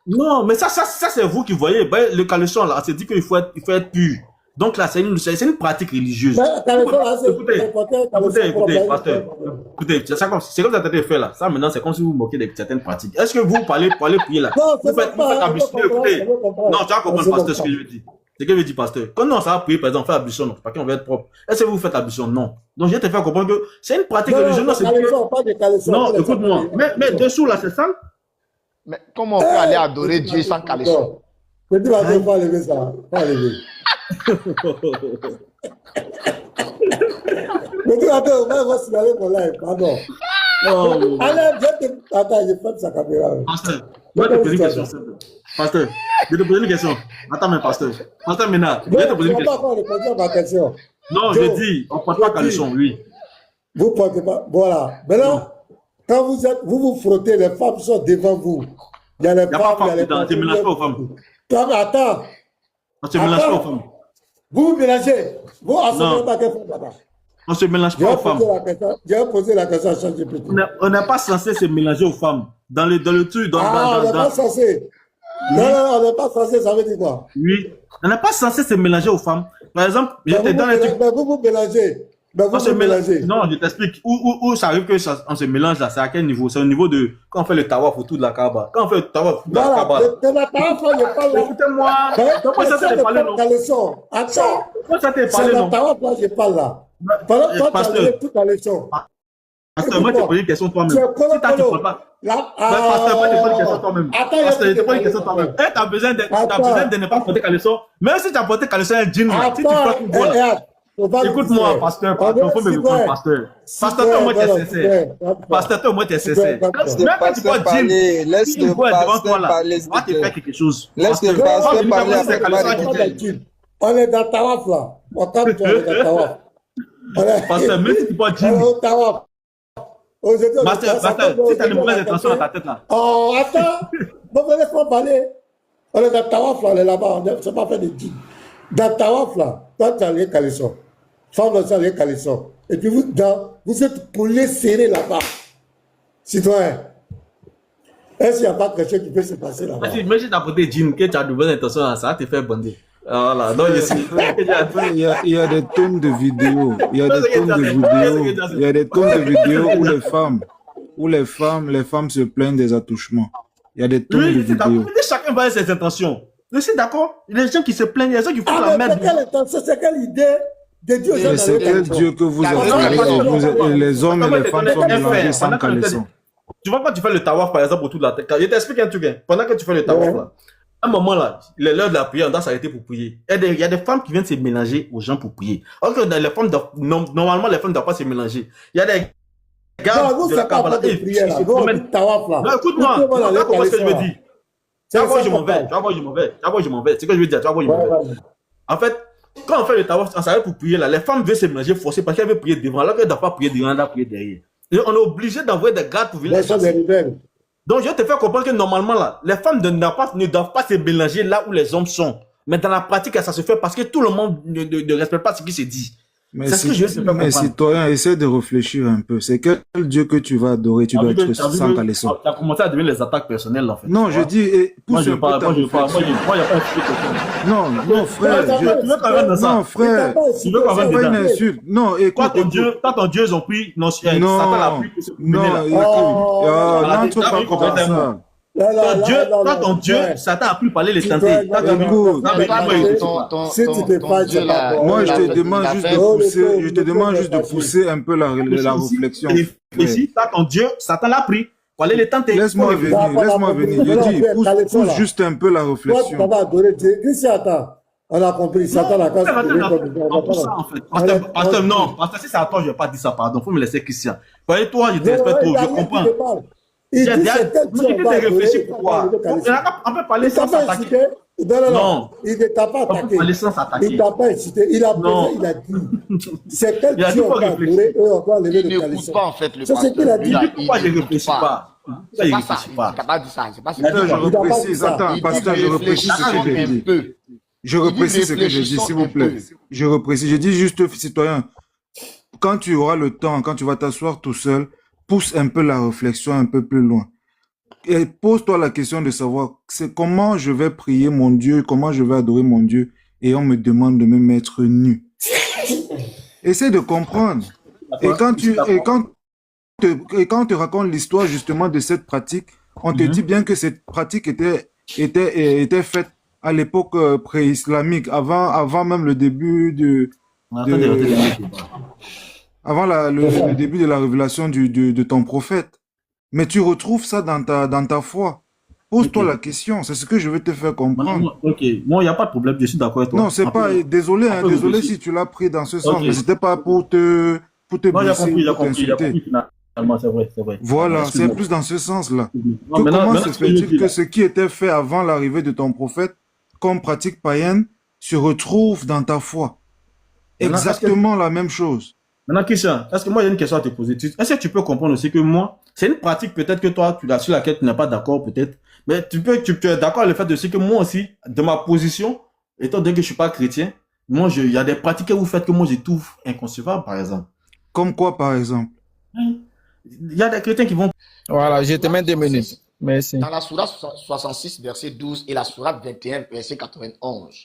Non, mais ça, c'est vous qui voyez. Ben, le caleçon, là, c'est dit qu'il faut être pur. Donc là, c'est une pratique religieuse. Écoutez, pasteur. Écoutez, c'est comme ça que vous avez fait là. Ça, maintenant, c'est comme si vous vous moquez de certaines pratiques. Est-ce que vous parlez prier là? Vous faites ablution. Écoutez. Non, tu vas comprendre, pasteur, ce que je veux dire. C'est ce que je dis, pasteur. Quand non, ça va prier, par exemple, faire ablution, non. Parce qu'on va être propre. Est-ce que vous faites ablution? Non. Donc, je vais te faire comprendre que c'est une pratique religieuse. Non, écoute-moi. Mais dessous là, c'est ça? Mais comment on peut aller adorer Dieu sans caleçon? Je dis, pas lever ça. Pas lever. Mais tu attends, on va signaler mon live, pardon. Allez, attends, je ferme sa caméra. Pasteur, je vais te poser une question. Pasteur, je vais te poser une question. Attends, mais pasteur. Pasteur Ménard, je vais te poser une question. Non, je dis, on ne porte pas caleçon, oui. Vous ne portez pas. Voilà. Maintenant, quand vous frottez, les femmes sont devant vous. Il y a les femmes, il y a les femmes. Tu ne mélanges pas aux femmes. Attends. Tu ne mélanges pas aux femmes. Vous vous mélangez. Vous assumez pas qu'elles font là-bas. On ne se mélange pas aux femmes. J'ai posé la question à ChatGPT. On n'est pas censé se mélanger aux femmes. Dans le truc. On n'est pas censé. Non, on n'est pas censé, ça veut dire quoi? Oui. On n'est pas censé se mélanger aux femmes. Par exemple, mais vous vous mélangez. Mais vous vous mélangez. Non, je t'explique. Où ça arrive qu'on se mélange là, c'est à quel niveau? C'est au niveau de quand on fait le tawaf autour de la Kaaba. Quand on fait le tawaf autour de la Kaaba. Écoutez-moi. Pourquoi ça t'est parlé, non? Attends. Pourquoi ça t'est parlé, non? C'est le tawaf là, je parle là. Pendant que tu as enlevé toute la leçon. Pasteur, moi, tu te poses une question toi-même. Si tu ne parles pas. Pasteur, moi, tu te poses une question toi-même. Pasteur, tu te poses une question toi-même. Tu as besoin de ne pas porter caleçon. Même si tu as porté caleçon, un jean, si tu portes une voile. Écoute-moi, pasteur, il faut m'écouter, pasteur. Pasteur, au moins, t'es sincère. Pasteur, au moins, t'es sincère. Même quand tu vois Jim, laisse le pasteur parler, tu vas te faire quelque chose. Laisse le pasteur parler après. On est dans Tawaf, là. On tape, on est dans Tawaf. Pasteur, même si tu vois Jim. Pasteur, si tu as de mauvaises intentions dans ta tête, là. Oh, attends. Bon, laisse-moi parler. On est dans Tawaf, là, on est là-bas. On ne sait pas faire de Jim. Dans Tawaf, là, toi, tu as les calissons. Femme, tu as les calissons. Et puis, vous êtes poulés serrés là-bas. Citoyen. Est-ce qu'il n'y a pas quelque chose qui peut se passer là-bas? Mais si tu as porté Jim, que tu as de bonnes intentions, ça va te faire bander. Voilà, donc il y a des tonnes de vidéos. Il y a des tonnes de vidéos où les femmes se plaignent des attouchements. Il y a des tonnes de vidéos. Chacun va avoir ses intentions. Je suis d'accord. Il y a des gens qui se plaignent, il y a des gens qui font la merde. C'est quelle idée de Dieu? C'est quel Dieu que vous avez? Les hommes et les femmes sont mélangés sans caleçon. Tu vois, quand tu fais le tawaf, par exemple, autour de la tête, je t'explique un truc. Pendant que tu fais le tawaf, là, à un moment là, l'heure de la prière, on doit s'arrêter pour prier. Il y a des femmes qui viennent se mélanger aux gens pour prier. Alors que les femmes normalement, les femmes ne doivent pas se mélanger. Il y a des gars de la Kabbalah. Non, écoute-moi, tu vas comprendre ce que je veux dire. Tu vas voir, je m'en vais. C'est ce que je veux dire. Tu vas voir, je m'en vais. En fait, quand on fait le tawaf, on s'arrête pour prier là, les femmes veulent se mélanger forcément parce qu'elles veulent prier devant. Alors qu'elles ne doivent pas prier devant, elles doivent prier derrière. Et on est obligé d'envoyer des gardes pour venir les chasser. Donc, je vais te faire comprendre que normalement, là, les femmes ne doivent pas se mélanger là où les hommes sont. Mais dans la pratique, ça se fait parce que tout le monde ne respecte pas ce qui se dit. C'est ce que je vais te faire comprendre. Mais citoyen, essaie de réfléchir un peu. C'est quel Dieu que tu vas adorer? Tu dois être sans caleçon. Tu as commencé à devenir les attaques personnelles, en fait. Non, je dis, pousse un peu ta réflexion. Non, frère. Non, frère. Tu veux qu'on va pas une insulte. Non, écoute. Quand ton Dieu, ils ont pris. Non, Satan l'a pris. Non, n'entre pas comme ça. Quand ton Dieu, Satan a pu parler les tenter. Si tu te fâches, moi je te demande juste de pousser un peu la réflexion. Ici, quand ton Dieu, Satan l'a pris. Pour aller les tenter. Laisse-moi venir. Je dis, pousse juste un peu la réflexion. Toi, tu vas adorer Dieu. Qui c'est Satan? On a compris. Satan a cassé. Pasteur, non. Pasteur, si c'est à toi, je ne vais pas dire ça, pardon. Il faut me laisser Christian. Voyez, toi, je te respecte trop, je comprends. Il dit c'est tel Dieu on va adorer. On peut parler sans s'attaquer. Non, il ne t'a pas attaqué. Il ne t'a pas incité. Il a posé, il a dit. C'est tel Dieu on va adorer et on va lever le caleçon. Pas en fait le c'est ce qu'il a dit. Pourquoi je ne réfléchis pas? C'est pas ça. Il n'a pas dit ça. C'est pas ça. Je reprécise. Attends, pasteur, je reprécise ce que j'ai dit. Je reprécise ce que je dis, s'il vous plaît. Je reprécise. Je dis juste, citoyen, quand tu auras le temps, quand tu vas t'asseoir tout seul, pousse un peu la réflexion un peu plus loin. Et pose-toi la question de savoir c'est comment je vais prier mon Dieu, comment je vais adorer mon Dieu, et on me demande de me mettre nu. Essaie de comprendre. Et quand on te raconte l'histoire justement de cette pratique, on te dit bien que cette pratique était faite à l'époque pré-islamique, avant même le début avant le début de la révélation de ton prophète. Mais tu retrouves ça dans ta foi. Pose-toi la question, c'est ce que je veux te faire comprendre. Ok, moi, il n'y a pas de problème, je suis d'accord avec toi. Non, c'est pas, désolé, désolé si tu l'as pris dans ce sens, mais c'était pas pour te blesser ou t'insulter. C'est vrai. Voilà, c'est plus dans ce sens-là. Comment se fait-il que ce qui était fait avant l'arrivée de ton prophète, comme pratique païenne, se retrouve dans ta foi? Exactement la même chose. Maintenant, Christian, est-ce que moi, il y a une question à te poser? Est-ce que tu peux comprendre aussi que moi, c'est une pratique peut-être que toi, sur laquelle tu n'es pas d'accord peut-être, mais tu es d'accord avec le fait aussi que moi aussi, de ma position, étant donné que je ne suis pas chrétien, moi, il y a des pratiques que vous faites que moi, je trouve inconcevables, par exemple. Comme quoi, par exemple? Il y a des chrétiens qui vont... Voilà, je te mets 2 minutes. Merci. Dans la sourate 66, verset 12 et la sourate 21, verset 91,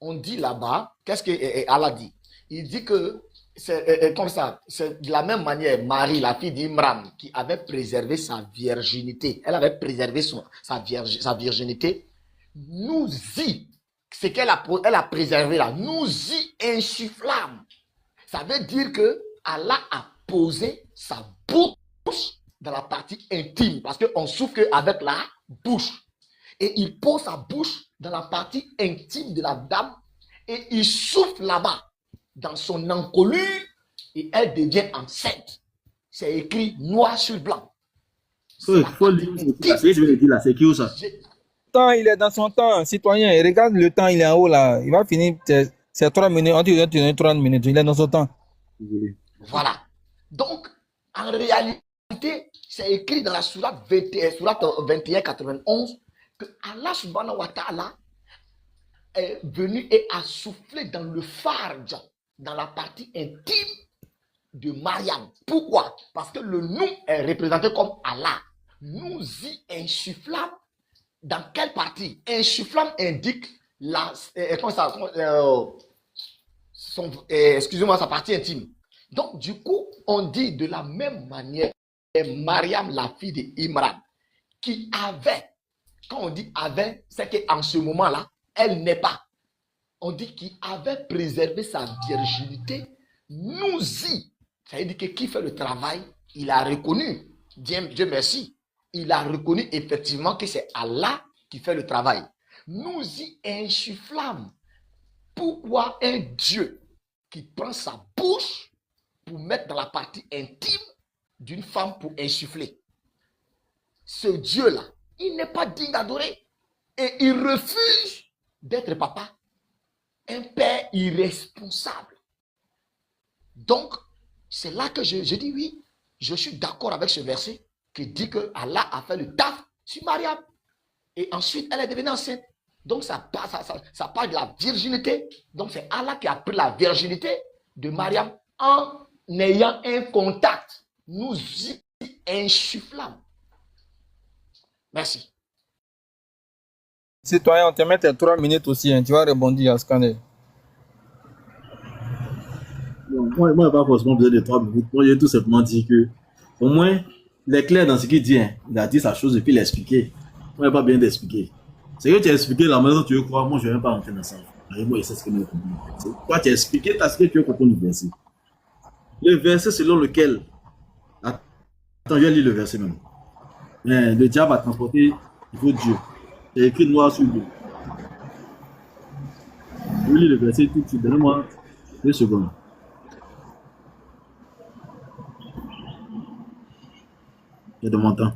on dit là-bas, qu'est-ce que Allah dit? Il dit que c'est comme ça, c'est de la même manière, Marie, la fille d'Imran, qui avait préservé sa virginité, elle avait préservé sa virginité, nous y, ce qu'elle a préservé là, nous y insufflâmes. Ça veut dire que Allah a posé sa bouche dans la partie intime, parce qu'on souffle avec la bouche. Et il pose sa bouche dans la partie intime de la dame, et il souffle là-bas. dans son encolure et elle devient enceinte. C'est écrit noir sur blanc. Il faut lire ce que je veux dire là, c'est qui ou ça? Temps, il est dans son temps, citoyen. Et regarde le temps, il est en haut là. Il va finir, c'est 3 minutes. On dit 30 minutes. Il est dans son temps. Voilà. Donc, en réalité, c'est écrit dans la sourate 21-91 que Allah subhanahu wa ta'ala est venu et a soufflé dans le farj, dans la partie intime de Mariam. Pourquoi? Parce que le nous est représenté comme Allah. Nous y insufflâmes. Dans quelle partie? Insufflâme indique excusez-moi, sa partie intime. Donc, du coup, on dit de la même manière Mariam, la fille d'Imran, qui avait, quand on dit avait, c'est qu'en ce moment-là, elle n'est pas. On dit qu'il avait préservé sa virginité. Nous y. Ça veut dire que qui fait le travail, il a reconnu. Dieu merci. Il a reconnu effectivement que c'est Allah qui fait le travail. Nous y insufflâmes. Pourquoi un Dieu qui prend sa bouche pour mettre dans la partie intime d'une femme pour insuffler? Ce Dieu-là, il n'est pas digne d'adorer. Et il refuse d'être papa. Un père irresponsable. Donc, c'est là que je dis oui, je suis d'accord avec ce verset qui dit que Allah a fait le taf sur Mariam. Et ensuite, elle est devenue enceinte. Donc, ça parle de la virginité. Donc, c'est Allah qui a pris la virginité de Mariam en ayant un contact. Nous y insufflâmes. Merci. Citoyen, on te met tes 3 minutes aussi. Hein. Tu vas rebondir à scanner. Bon, moi, pas forcément besoin de 3 minutes. Moi, j'ai tout simplement dit que, au moins, il est clair dans ce qu'il dit. Hein. Il a dit sa chose et puis il a expliqué. Moi, il n'y a pas bien d'expliquer. C'est que tu as expliqué la manière dont tu veux croire. Moi, je ne vais même pas rentrer dans ça. Moi, c'est ce que je veux comprendre. Toi, tu as expliqué parce que tu veux comprendre le verset. Le verset selon lequel. Attends, je vais lire le verset même. Le diable a transporté, il faut Dieu. C'est écrit noir sur bleu. Je vais lire le verset tout de suite. Donnez-moi 2 secondes. Il y a de mon temps.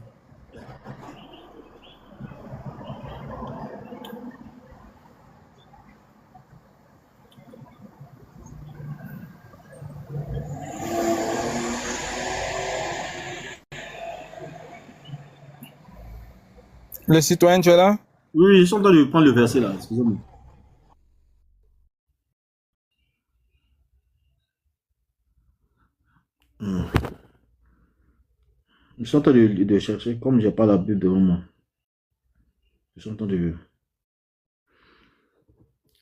Le citoyen, tu es là? Oui, ils sont en train de prendre le verset là, excusez-moi. Ils sont en train de chercher, comme je n'ai pas la Bible devant moi. Ils sont en train de...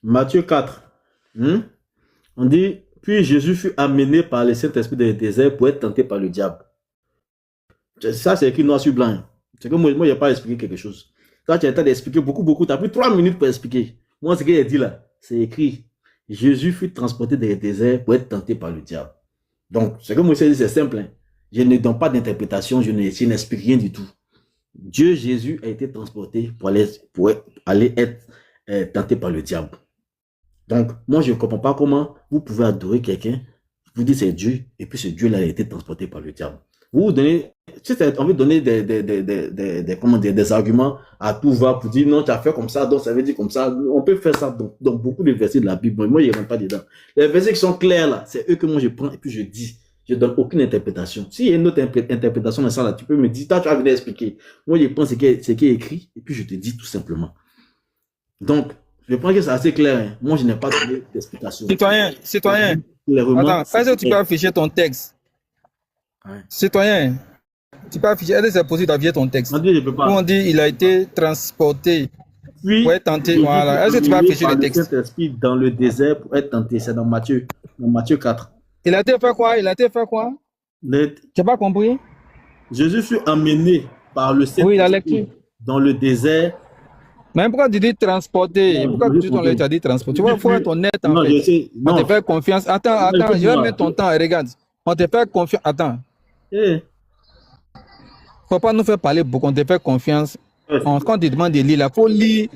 Matthieu 4. On dit, puis Jésus fut amené par le Saint-Esprit dans le désert pour être tenté par le diable. Ça, c'est écrit noir sur blanc. C'est que moi, je n'ai pas expliqué quelque chose. Quand tu as été d'expliquer beaucoup, tu as pris 3 minutes pour expliquer. Moi, ce qu'il a dit là, c'est écrit. Jésus fut transporté dans le désert pour être tenté par le diable. Donc, ce que moi, je dis, c'est simple. Hein. Je ne donne pas d'interprétation, je n'explique rien du tout. Dieu, Jésus, a été transporté pour aller être tenté par le diable. Donc, moi, je ne comprends pas comment vous pouvez adorer quelqu'un, vous dites c'est Dieu, et puis ce Dieu-là a été transporté par le diable. Vous donnez, si tu as envie de donner des arguments à tout va pour dire non, tu as fait comme ça, donc ça veut dire comme ça. On peut faire ça dans beaucoup de versets de la Bible. Moi, je ne rentre pas dedans. Les versets qui sont clairs là, c'est eux que moi je prends et puis je dis. Je ne donne aucune interprétation. S'il y a une autre interprétation dans ça là, tu peux me dire, toi, tu as envie d'expliquer. Moi, je prends ce qui est écrit et puis je te dis tout simplement. Donc, je prends que c'est assez clair. Hein. Moi, je n'ai pas donné d'explication. Citoyen. Attends, est-ce que tu peux afficher ton texte? Ouais. Citoyen, tu peux afficher, est-ce que c'est possible d'afficher ton texte? On dit, je peux pas. On dit, il a été transporté pour être tenté. Voilà. Est-ce que tu peux afficher le texte? Saint-Esprit dans le désert pour être tenté. C'est dans Matthieu 4. Il a été fait quoi? Tu n'as pas compris? Jésus fut emmené par le Saint-Esprit dans le désert. Mais pourquoi tu dis transporter? Pourquoi tu as dit transporter? Tu vois, ton net en fait. On te fait confiance. Attends, je vais mettre ton temps. Regarde. On te fait confiance. Attends. Faut pas nous faire parler beaucoup. On te fait confiance. Quand tu demandes de lire, il faut lire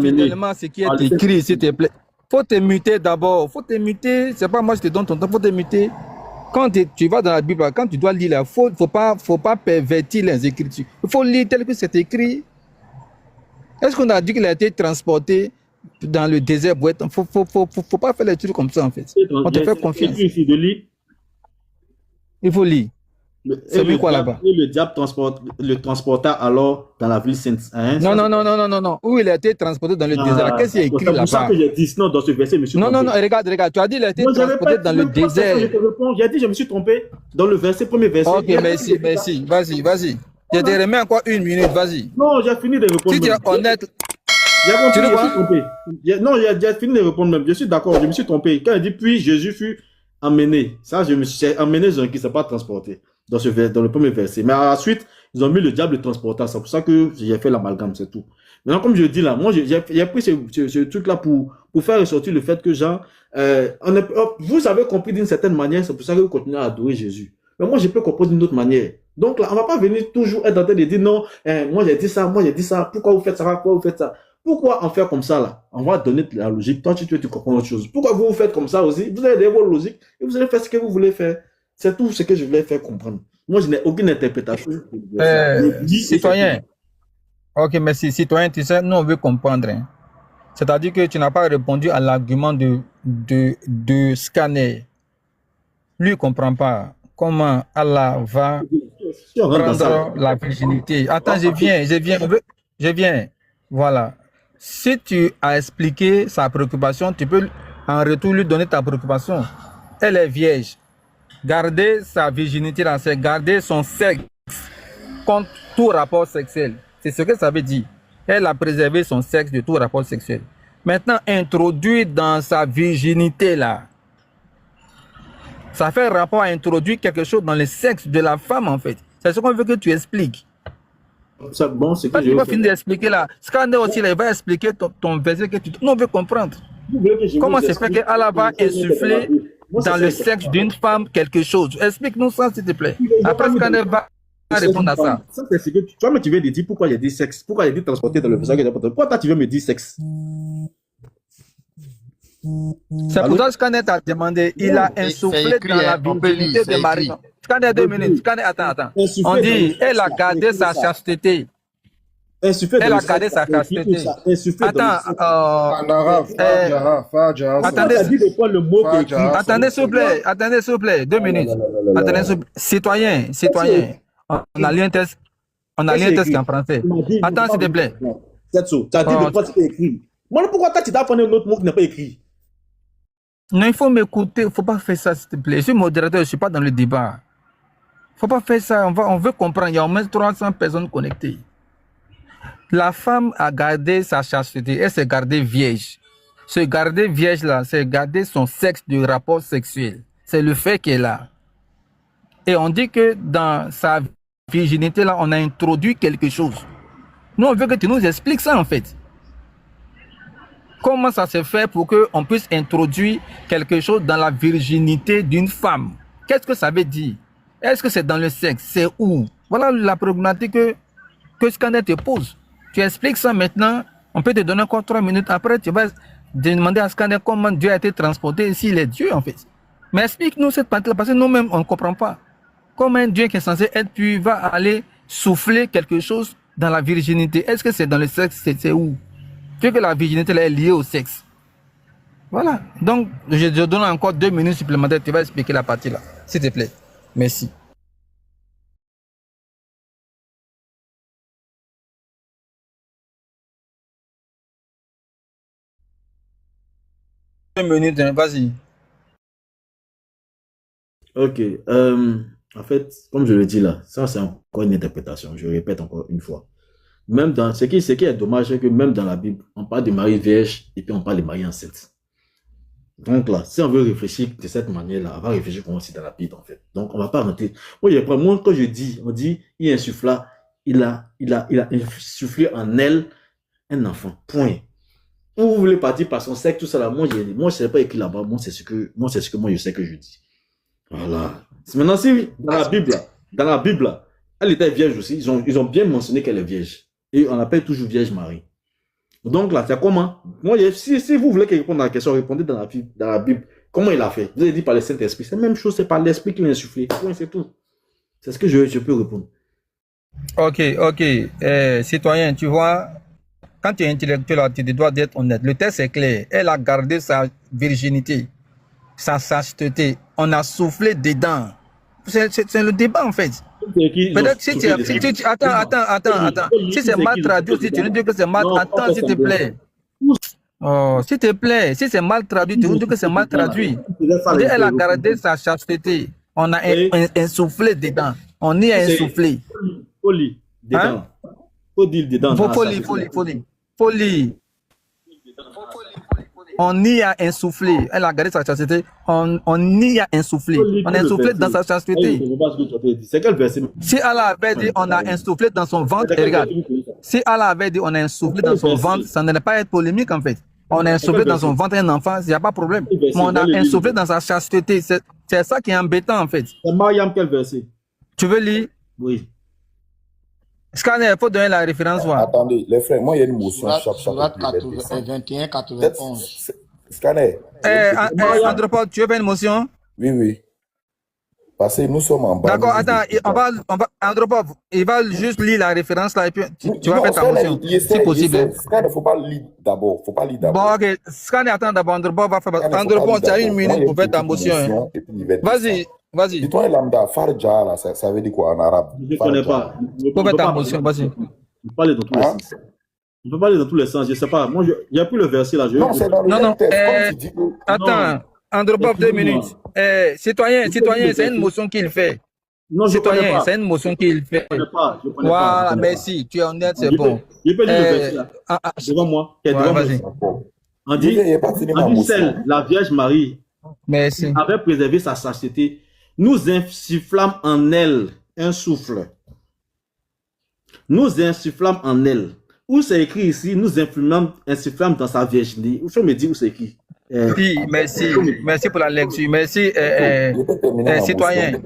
fidèlement ce qui est écrit, s'il te plaît. Faut te muter d'abord. Faut te muter. C'est pas moi je te donne ton temps. Faut te muter. Quand tu vas dans la Bible, quand tu dois lire là, faut pas pervertir les Écritures. Il faut lire tel que c'est écrit. Est-ce qu'on a dit qu'il a été transporté dans le désert pour être... Faut pas faire les trucs comme ça en fait. On te fait confiance. Il faut lire. C'est mieux quoi là-bas? Le diable le transporta alors dans la ville sainte. Hein, non. Où il a été transporté dans le désert. Qu'est-ce qu'il y a écrit là-bas? C'est pour ça que j'ai dit, sinon dans ce verset, je me suis trompé. Non, regarde. Tu as dit qu'il a été transporté dans le désert. J'ai dit, je me suis trompé dans le verset, premier verset. Ok, merci. Vas-y. Je te remets encore 1 minute, vas-y. Non, j'ai fini de répondre. Si tu es honnête... J'ai compris, je me suis trompé. Non, j'ai fini de répondre même. Je suis d'accord, je me suis trompé. Quand il dit, puis Jésus fut emmené. Ça, je me suis emmené, qui ne s'est pas transporté dans le premier verset. Mais à la suite, ils ont mis le diable transportant. C'est pour ça que j'ai fait l'amalgame, c'est tout. Maintenant, comme je dis là, moi, j'ai pris ce truc-là pour faire ressortir le fait que, genre, vous avez compris d'une certaine manière, c'est pour ça que vous continuez à adorer Jésus. Mais moi, je peux comprendre d'une autre manière. Donc là, on ne va pas venir toujours être en train de dire non, moi j'ai dit ça, pourquoi vous faites ça, pourquoi en faire comme ça là? On va donner la logique, toi tu comprends autre chose. Pourquoi vous faites comme ça aussi? Vous avez vos logiques et vous allez faire ce que vous voulez faire. C'est tout ce que je voulais faire comprendre. Moi, je n'ai aucune interprétation. Citoyen. Ok, merci. Citoyen, tu sais, nous on veut comprendre. Hein. C'est-à-dire que tu n'as pas répondu à l'argument de Scanner. Lui, il ne comprend pas comment Allah va prendre la virginité. Attends, je viens. Voilà. Si tu as expliqué sa préoccupation, tu peux en retour lui donner ta préoccupation. Elle est vierge. Garder sa virginité, c'est garder son sexe contre tout rapport sexuel. C'est ce que ça veut dire. Elle a préservé son sexe de tout rapport sexuel. Maintenant, introduire dans sa virginité là, ça fait rapport à introduire quelque chose dans le sexe de la femme en fait. C'est ce qu'on veut que tu expliques. C'est bon, c'est que je vais finir d'expliquer là. Scanner aussi, là, il va expliquer ton verset que tu... Nous, on veut comprendre. Comment c'est fait qu'Allah va insuffler dans le sexe d'une femme quelque chose? Explique-nous ça, s'il te plaît. Après, Scanner va répondre à ça. Ça, c'est ce que tu viens de dire. Pourquoi j'ai dit sexe? Pourquoi j'ai dit transporter dans le verset? Pourquoi toi, tu veux me dire sexe? C'est pour ça que Scanner t'a demandé. Il a insufflé dans la virginité de Marie. Scanner 2 minutes. Scanner, attends. On dit, elle a gardé sa chasteté. Elle a gardé sa chasteté. Attends, attendez, s'il vous plaît. 2 minutes. Attendez, citoyen. On a lu un test en français. Attends, s'il te plaît. Tu as dit de quoi tu écrit. Moi, pourquoi tu t'as appris un autre mot qui n'est pas écrit? Non, il faut m'écouter. Il ne faut pas faire ça, s'il te plaît. Je suis modérateur, je ne suis pas dans le débat. Il ne faut pas faire ça. On veut comprendre. Il y a au moins 300 personnes connectées. La femme a gardé sa chasteté. Elle s'est gardée vierge. Se garder vierge, là, c'est garder son sexe de rapport sexuel. C'est le fait qu'elle a. Et on dit que dans sa virginité, là, on a introduit quelque chose. Nous, on veut que tu nous expliques ça, en fait. Comment ça se fait pour qu'on puisse introduire quelque chose dans la virginité d'une femme? Qu'est-ce que ça veut dire? Est-ce que c'est dans le sexe? C'est où? Voilà la problématique que Scanner te pose. Tu expliques ça maintenant, on peut te donner encore 3 minutes. Après, tu vas demander à Scanner comment Dieu a été transporté, s'il est Dieu en fait. Mais explique-nous cette partie-là, parce que nous-mêmes, on ne comprend pas. Comment un Dieu qui est censé être puis va aller souffler quelque chose dans la virginité? Est-ce que c'est dans le sexe? C'est où? Tu veux que la virginité là, est liée au sexe. Voilà. Donc, je te donne encore 2 minutes supplémentaires. Tu vas expliquer la partie là. S'il te plaît. Merci. Minutes, vas-y. Ok. En fait, comme je le dis là, ça c'est encore une interprétation. Je répète encore une fois. Même dans ce qui est dommage, c'est que même dans la Bible, on parle de Marie vierge et puis on parle de Marie enceinte. Donc là, si on veut réfléchir de cette manière-là, on va réfléchir comme aussi dans la Bible en fait. Donc on va pas rentrer. Moi, quand je dis, on dit, il insuffla, il a insufflé en elle un enfant. Point. Vous voulez partir par son sexe, tout ça là, moi je sais pas écrit là-bas, moi c'est ce que moi je sais que je dis. Voilà. Maintenant, si dans la Bible, elle était vierge aussi, ils ont bien mentionné qu'elle est vierge. Et on l'appelle toujours Vierge Marie. Donc là, c'est comment? Moi, si vous voulez qu'il réponde à la question, répondez dans la Bible. Dans la Bible. Comment il a fait? Vous avez dit par le Saint-Esprit. C'est la même chose, c'est par l'Esprit qu'il a insufflé. Ouais, c'est tout. C'est ce que je peux répondre. Ok. Citoyen, tu vois, quand tu es intellectuel, tu dois être honnête. Le texte est clair. Elle a gardé sa virginité, sa chasteté. On a soufflé dedans. C'est le débat, en fait. Peut-être si tu... Attends. Si c'est mal traduit, si tu nous dis que c'est mal... Attends, s'il te plaît. Oh, s'il te plaît, si c'est mal traduit, tu nous dis que c'est mal traduit. Elle a gardé sa chasteté. On a insoufflé dedans. On y a insoufflé. Folie. Dedans. Faut dire dedans. Folie. On y a insoufflé. Elle a gardé sa chasteté. On y a insoufflé. On a insoufflé dans sa chasteté. C'est quel verset? Si Allah avait dit on a insoufflé dans son ventre, regarde. Si Allah avait dit on a insoufflé dans son ventre, ça ne n'est pas être polémique en fait. On a insoufflé dans son ventre un enfant, il n'y a pas de problème. Mais on a insoufflé dans sa chasteté. C'est ça qui est embêtant en fait. C'est Mariam, quel verset? Tu veux lire? Oui. Scanner, il faut donner la référence. Attendez, les frères, moi il y a une motion. Surat 21, 91. Scanner. Andropode, tu veux faire une motion? Oui. Parce que nous sommes en bas. D'accord, attends, on va, Andropode, il va juste lire la référence là et puis tu vas faire ta motion, si possible. Scanner, il ne faut pas lire d'abord. Bon, ok, Scanner, attends d'abord, Andropode va faire. Andropode, tu as une minute pour faire ta motion. Vas-y. Dis-toi, lambda, Farja, là, ça veut dire quoi en arabe? Je ne connais pas. Pour faire ta motion, vas-y. On peut aller dans tous les sens. On peut pas aller dans tous les sens, je ne sais pas. Moi, il n'y a plus le verset là. Non, c'est dans le texte. Attends, Andropode, 2 minutes. Citoyen, c'est une motion qu'il fait. Non, je ne connais pas. C'est une motion qu'il fait. Je ne connais pas. Voilà, merci, tu es honnête, c'est bon. Je peux lire le verset là. Devant moi. Vas-y. On dit celle, la Vierge Marie, merci, avait préservé sa chasteté. Nous insufflâmes en elle un souffle. Nous insufflâmes en elle. Où c'est écrit ici, nous insufflâmes dans sa virginité. Où je me dis où c'est écrit? Merci pour la lecture. Merci, citoyen.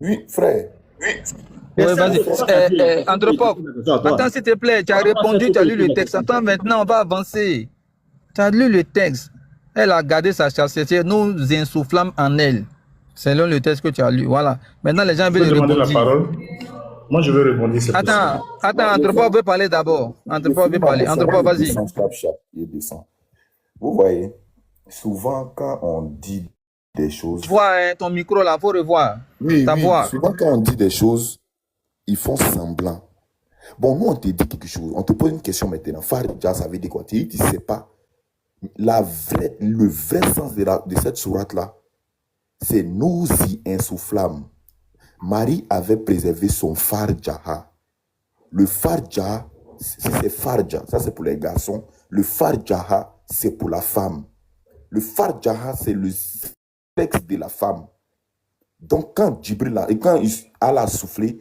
Oui, frère. Oui, vas-y. Andropov, attends s'il te plaît, tu as répondu, tu as lu le texte. Attends, maintenant, on va avancer. Tu as lu le texte. Elle a gardé sa chasteté, nous insoufflâmes en elle. Selon le texte que tu as lu. Voilà. Maintenant, les gens veulent répondre. Moi, je veux répondre. Attends, Andropov veut parler d'abord. Andropov veut parler. Andropov, vas-y. Vous voyez, souvent, quand on dit des choses... Tu vois, hein, ton micro là, il faut revoir. Oui, ta voix. Souvent, quand on dit des choses, ils font semblant. Bon, nous, on te dit quelque chose. On te pose une question maintenant. Farja, ça veut dire quoi? Tu ne sais pas. Le vrai sens de cette sourate-là, c'est nous y insoufflâmes. Marie avait préservé son farjaha. Le farja, c'est farja, ça c'est pour les garçons. Le farjaha, c'est pour la femme. Le farjaha, c'est le sexe de la femme. Donc quand Jibril et quand Allah a soufflé,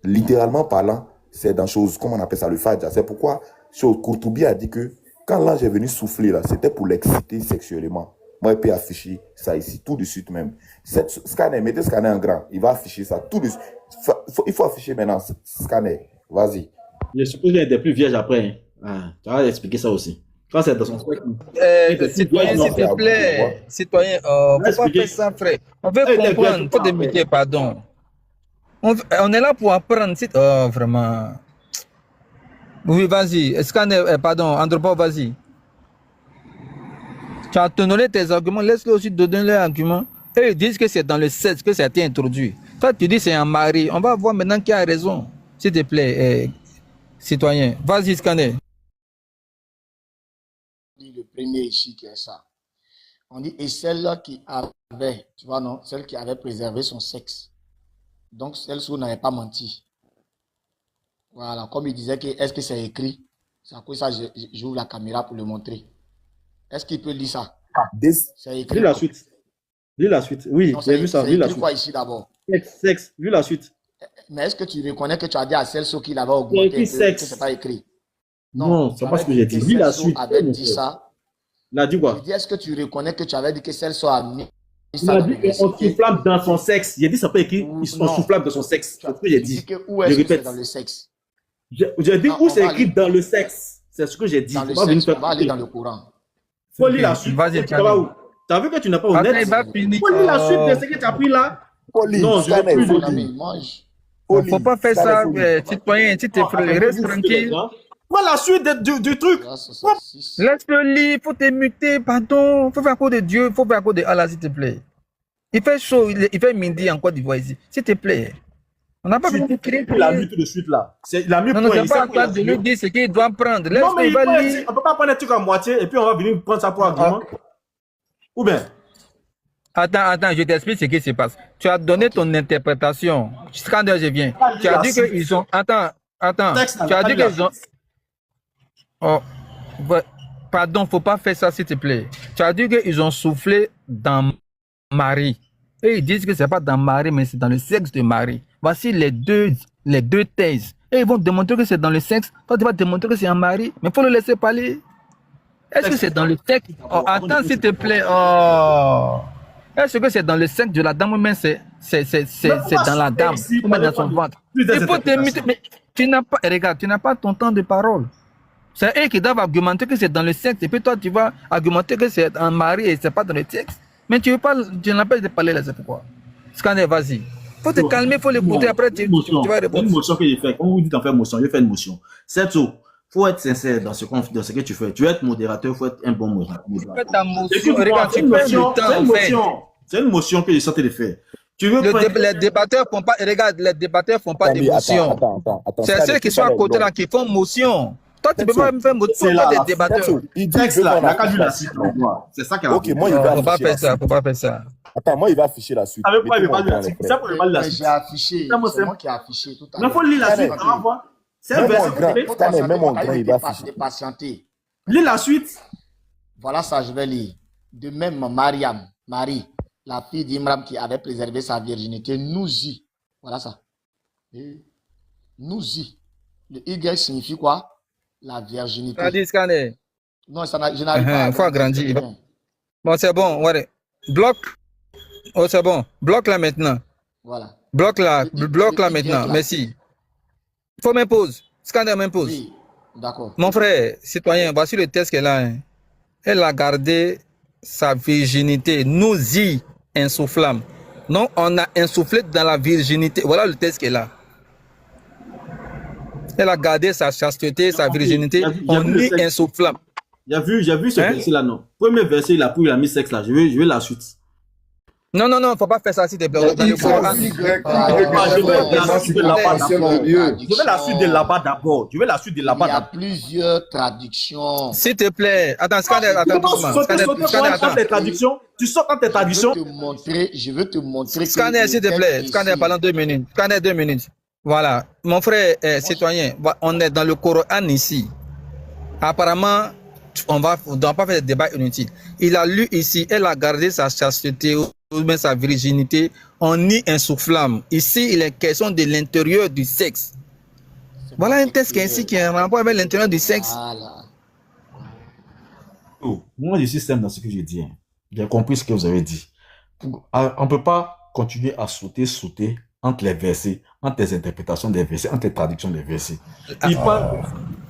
littéralement parlant, c'est dans chose, comment on appelle ça, le farja. C'est pourquoi Courtoubi a dit que quand l'ange est venu souffler là, c'était pour l'exciter sexuellement. Moi, je peux afficher ça ici, tout de suite même. Scanner, mettez scanner en grand. Il va afficher ça tout de suite. Il faut afficher maintenant, scanner. Vas-y. Je suppose qu'il y a des plus vierges après. Ah, tu vas expliquer ça aussi. Quand c'est dans son citoyen, s'il te plaît. Citoyen, faut pas faire ça, frère. On veut comprendre. Faut démiter, pardon. On est là pour apprendre. Oh, vraiment. Oui, vas-y. Scanner, pardon, Andropov, vas-y. Tu as donné tes arguments, laisse-le aussi donner leurs arguments. Et ils disent que c'est dans le 7 que ça a été introduit. Toi, tu dis c'est un mari. On va voir maintenant qui a raison. S'il te plaît, citoyen. Vas-y, Scanner. Le premier ici qui est ça. On dit, et celle qui avait, tu vois, non, celle qui avait préservé son sexe. Donc, celle-ci n'avait pas menti. Voilà, comme il disait que, est-ce que c'est écrit? C'est à cause de ça, j'ouvre la caméra pour le montrer. Est-ce qu'il peut lire ça? C'est écrit. Lis la suite. Lis la suite. Oui, j'ai vu ça. Lis la suite. Quoi ici d'abord? Sexe. Lis la suite. Mais est-ce que tu reconnais que tu as dit à celle-ci qu'il avait augmenté? Écrit sexe. Que c'est pas écrit? Non, c'est pas ce que j'ai dit. Lis la suite. Avait dit ça. Il a dit quoi? Je dis, est-ce que tu reconnais que tu avais dit que celle-ci a mis Il a dit qu'on soufflable dans son sexe. J'ai dit ça peut écrit, ils sont soufflables dans son sexe. C'est ce que j'ai dit. Où est-ce que c'est dans le sexe? J'ai dit où c'est écrit dans le sexe. C'est ce que j'ai dit. Dans le sexe, on va aller dans le Coran. Faut lire la suite. Vas-y, tu vas où? Tu as vu que tu n'es pas honnête? Faut lire la suite de ce que tu as pris là. Non, je ne vais plus le dire. Faut pas faire ça, citoyen. Si t'es frère, reste tranquille. Prends la suite du truc. Laisse-le lire, faut te muter, pardon. Faut faire à cause de Dieu, faut faire à cause de Allah, s'il te plaît. Il fait chaud, il fait midi en Côte d'Ivoire ici. S'il te plaît. On n'a pas besoin de crier. Il a mis tout de suite là. Il a mis non, c'est pas à toi de lui dire ce qu'il doit prendre. Non, mais on peut pas prendre un truc à moitié et puis on va venir prendre ça pour argument. Ou bien? Attends, je t'explique ce qui se passe. Tu as donné ton interprétation. Quand je viens, tu as dit qu'ils ont... Attends. Tu as dit qu'ils ont... Oh, pardon, faut pas faire ça, s'il te plaît. Tu as dit qu'ils ont soufflé dans Marie. Et ils disent que c'est pas dans Marie, mais c'est dans le sexe de Marie. Voici les deux thèses. Et ils vont démontrer que c'est dans le sexe. Toi, tu vas démontrer que c'est en Marie. Mais il faut le laisser parler. Est-ce que c'est dans le sexe? Oh, attends, s'il te plaît. Oh. Est-ce que c'est dans le sexe de la dame ou bien c'est dans la dame ou bien dans son ventre? Il faut te... Mais tu n'as pas... Regarde, tu n'as pas ton temps de parole. C'est eux qui doivent argumenter que c'est dans le sexe. Et puis toi, tu vas argumenter que c'est en mari et c'est pas dans le sexe. Mais tu n'as pas de parler là, c'est pourquoi. Scanner, vas-y. Faut te calmer, faut l'écouter. Après, tu vas répondre. Une motion que j'ai fait. Quand vous dites en faire motion, je fais une motion. C'est tout. Faut être sincère dans ce que tu fais. Tu veux être modérateur, faut être un bon modérateur. Fais ta motion. Regarde, tu perds le temps, en fait. C'est une motion que j'ai tenté de faire. Tu veux les débatteurs font pas, regarde, les débatteurs font pas de motion. C'est ceux qui sont à côté là qui font motion. Toi, tu peux pas me faire motion, pas des débatteurs. Il dit que là, il a qu'à lui la suite. C'est ça qu'elle a dit. Moi, il va faut pas faire ça, faut pas faire ça. Attends, moi, il va afficher la suite. Avec quoi il va la suite? C'est ça pour le mal la suite. J'ai affiché, c'est moi qui ai affiché tout à l'heure. Mais il faut lire la suite, on va voir. C'est un verset. Même mon grand, il va afficher. Patienter. Lis la suite. Voilà ça, je vais lire. De même, Marie, la fille d'Imram qui avait préservé sa virginité, nous y. Voilà ça. Nous y. Le Y signifie quoi? La virginité. Ça dit scanner. Non, je n'arrive pas. Il faut agrandir. Bon, c'est bon. Ouais. Bloc. Oh, c'est bon. Bloc là maintenant. Voilà. Bloc là maintenant. Merci. Il faut m'impose. Scanner m'impose. Oui, d'accord. Mon frère, citoyen, voici le test qu'elle a. Hein. Elle a gardé sa virginité. Nous y insoufflâmes. Non, on a insoufflé dans la virginité. Voilà le test qu'elle a. Elle a gardé sa chasteté, sa virginité. On y insoufflâme. J'ai vu ce verset-là, non. Premier verset, il a mis sexe là. Je veux la suite. Non, faut pas faire ça, s'il te plaît. Je veux la suite de là-bas d'abord. Il y a plusieurs traductions. S'il te plaît. Attends, Scanner, attends. Tu sors quand tes traductions. Je veux te montrer. Scanner, s'il te plaît. Scanner, pendant 2 minutes. Scanner, 2 minutes. Voilà. Mon frère citoyen, on est dans le Coran ici. Apparemment, on ne doit pas faire de débat inutile. Il a lu ici, elle a gardé sa chasteté ou même sa virginité, on y insoufflame. Ici, il est question de l'intérieur du sexe. Voilà un texte ici qui a un rapport avec l'intérieur du sexe. Voilà. Oh, moi, je suis simple dans ce que je dis. Hein. J'ai compris ce que vous avez dit. On ne peut pas continuer à sauter entre les versets, entre les interprétations des versets, entre les traductions des versets.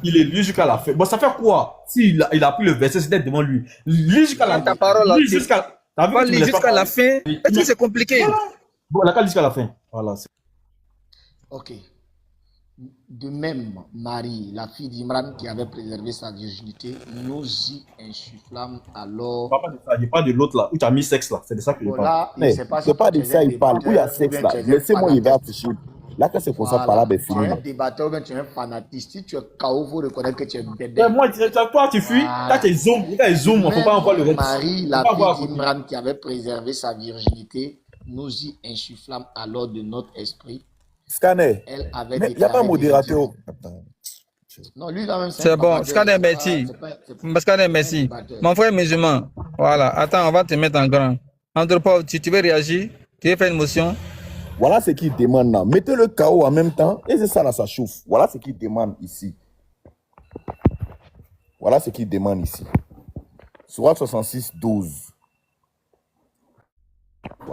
Il est lu jusqu'à la fin. Bon, ça fait quoi? S'il a pris le verset, c'était devant lui. Lis jusqu'à la fin. Ta parole là. Lis jusqu'à la fin. Est-ce que c'est compliqué? Bon, la carte jusqu'à la fin. Voilà. Ok. De même, Marie, la fille d'Imran qui avait préservé sa virginité, nous y insufflâmes alors. Je parle de l'autre là, où tu as mis sexe là. C'est de ça que je parle. C'est pas de ça il parle. Où il y a sexe là. Laissez-moi, il va afficher. Là, quand c'est comme ça, par là, ben fini. Tu es un débatteur, mais tu es un fanatiste. Si tu es KO, il faut reconnaître que tu es bébé. Moi, toi, tu fuis. Quand tu zoom, il ne faut pas envoyer le reste. Marie, la fille d'Imran qui avait préservé sa virginité, nous y insufflâmes alors de notre esprit. Scanner. Mais il n'y a pas modérateur. Non, lui, là même, c'est bon. Scanner, merci. Scanner, merci. Mon frère musulman. Voilà. Attends, on va te mettre en grand. Anthropologue, tu veux réagir? Tu veux faire une motion? Voilà ce qu'il demande là. Mettez le chaos en même temps. Et c'est ça là, ça chauffe. Voilà ce qu'il demande ici. Voilà ce qu'il demande ici. Sourate 66, 12.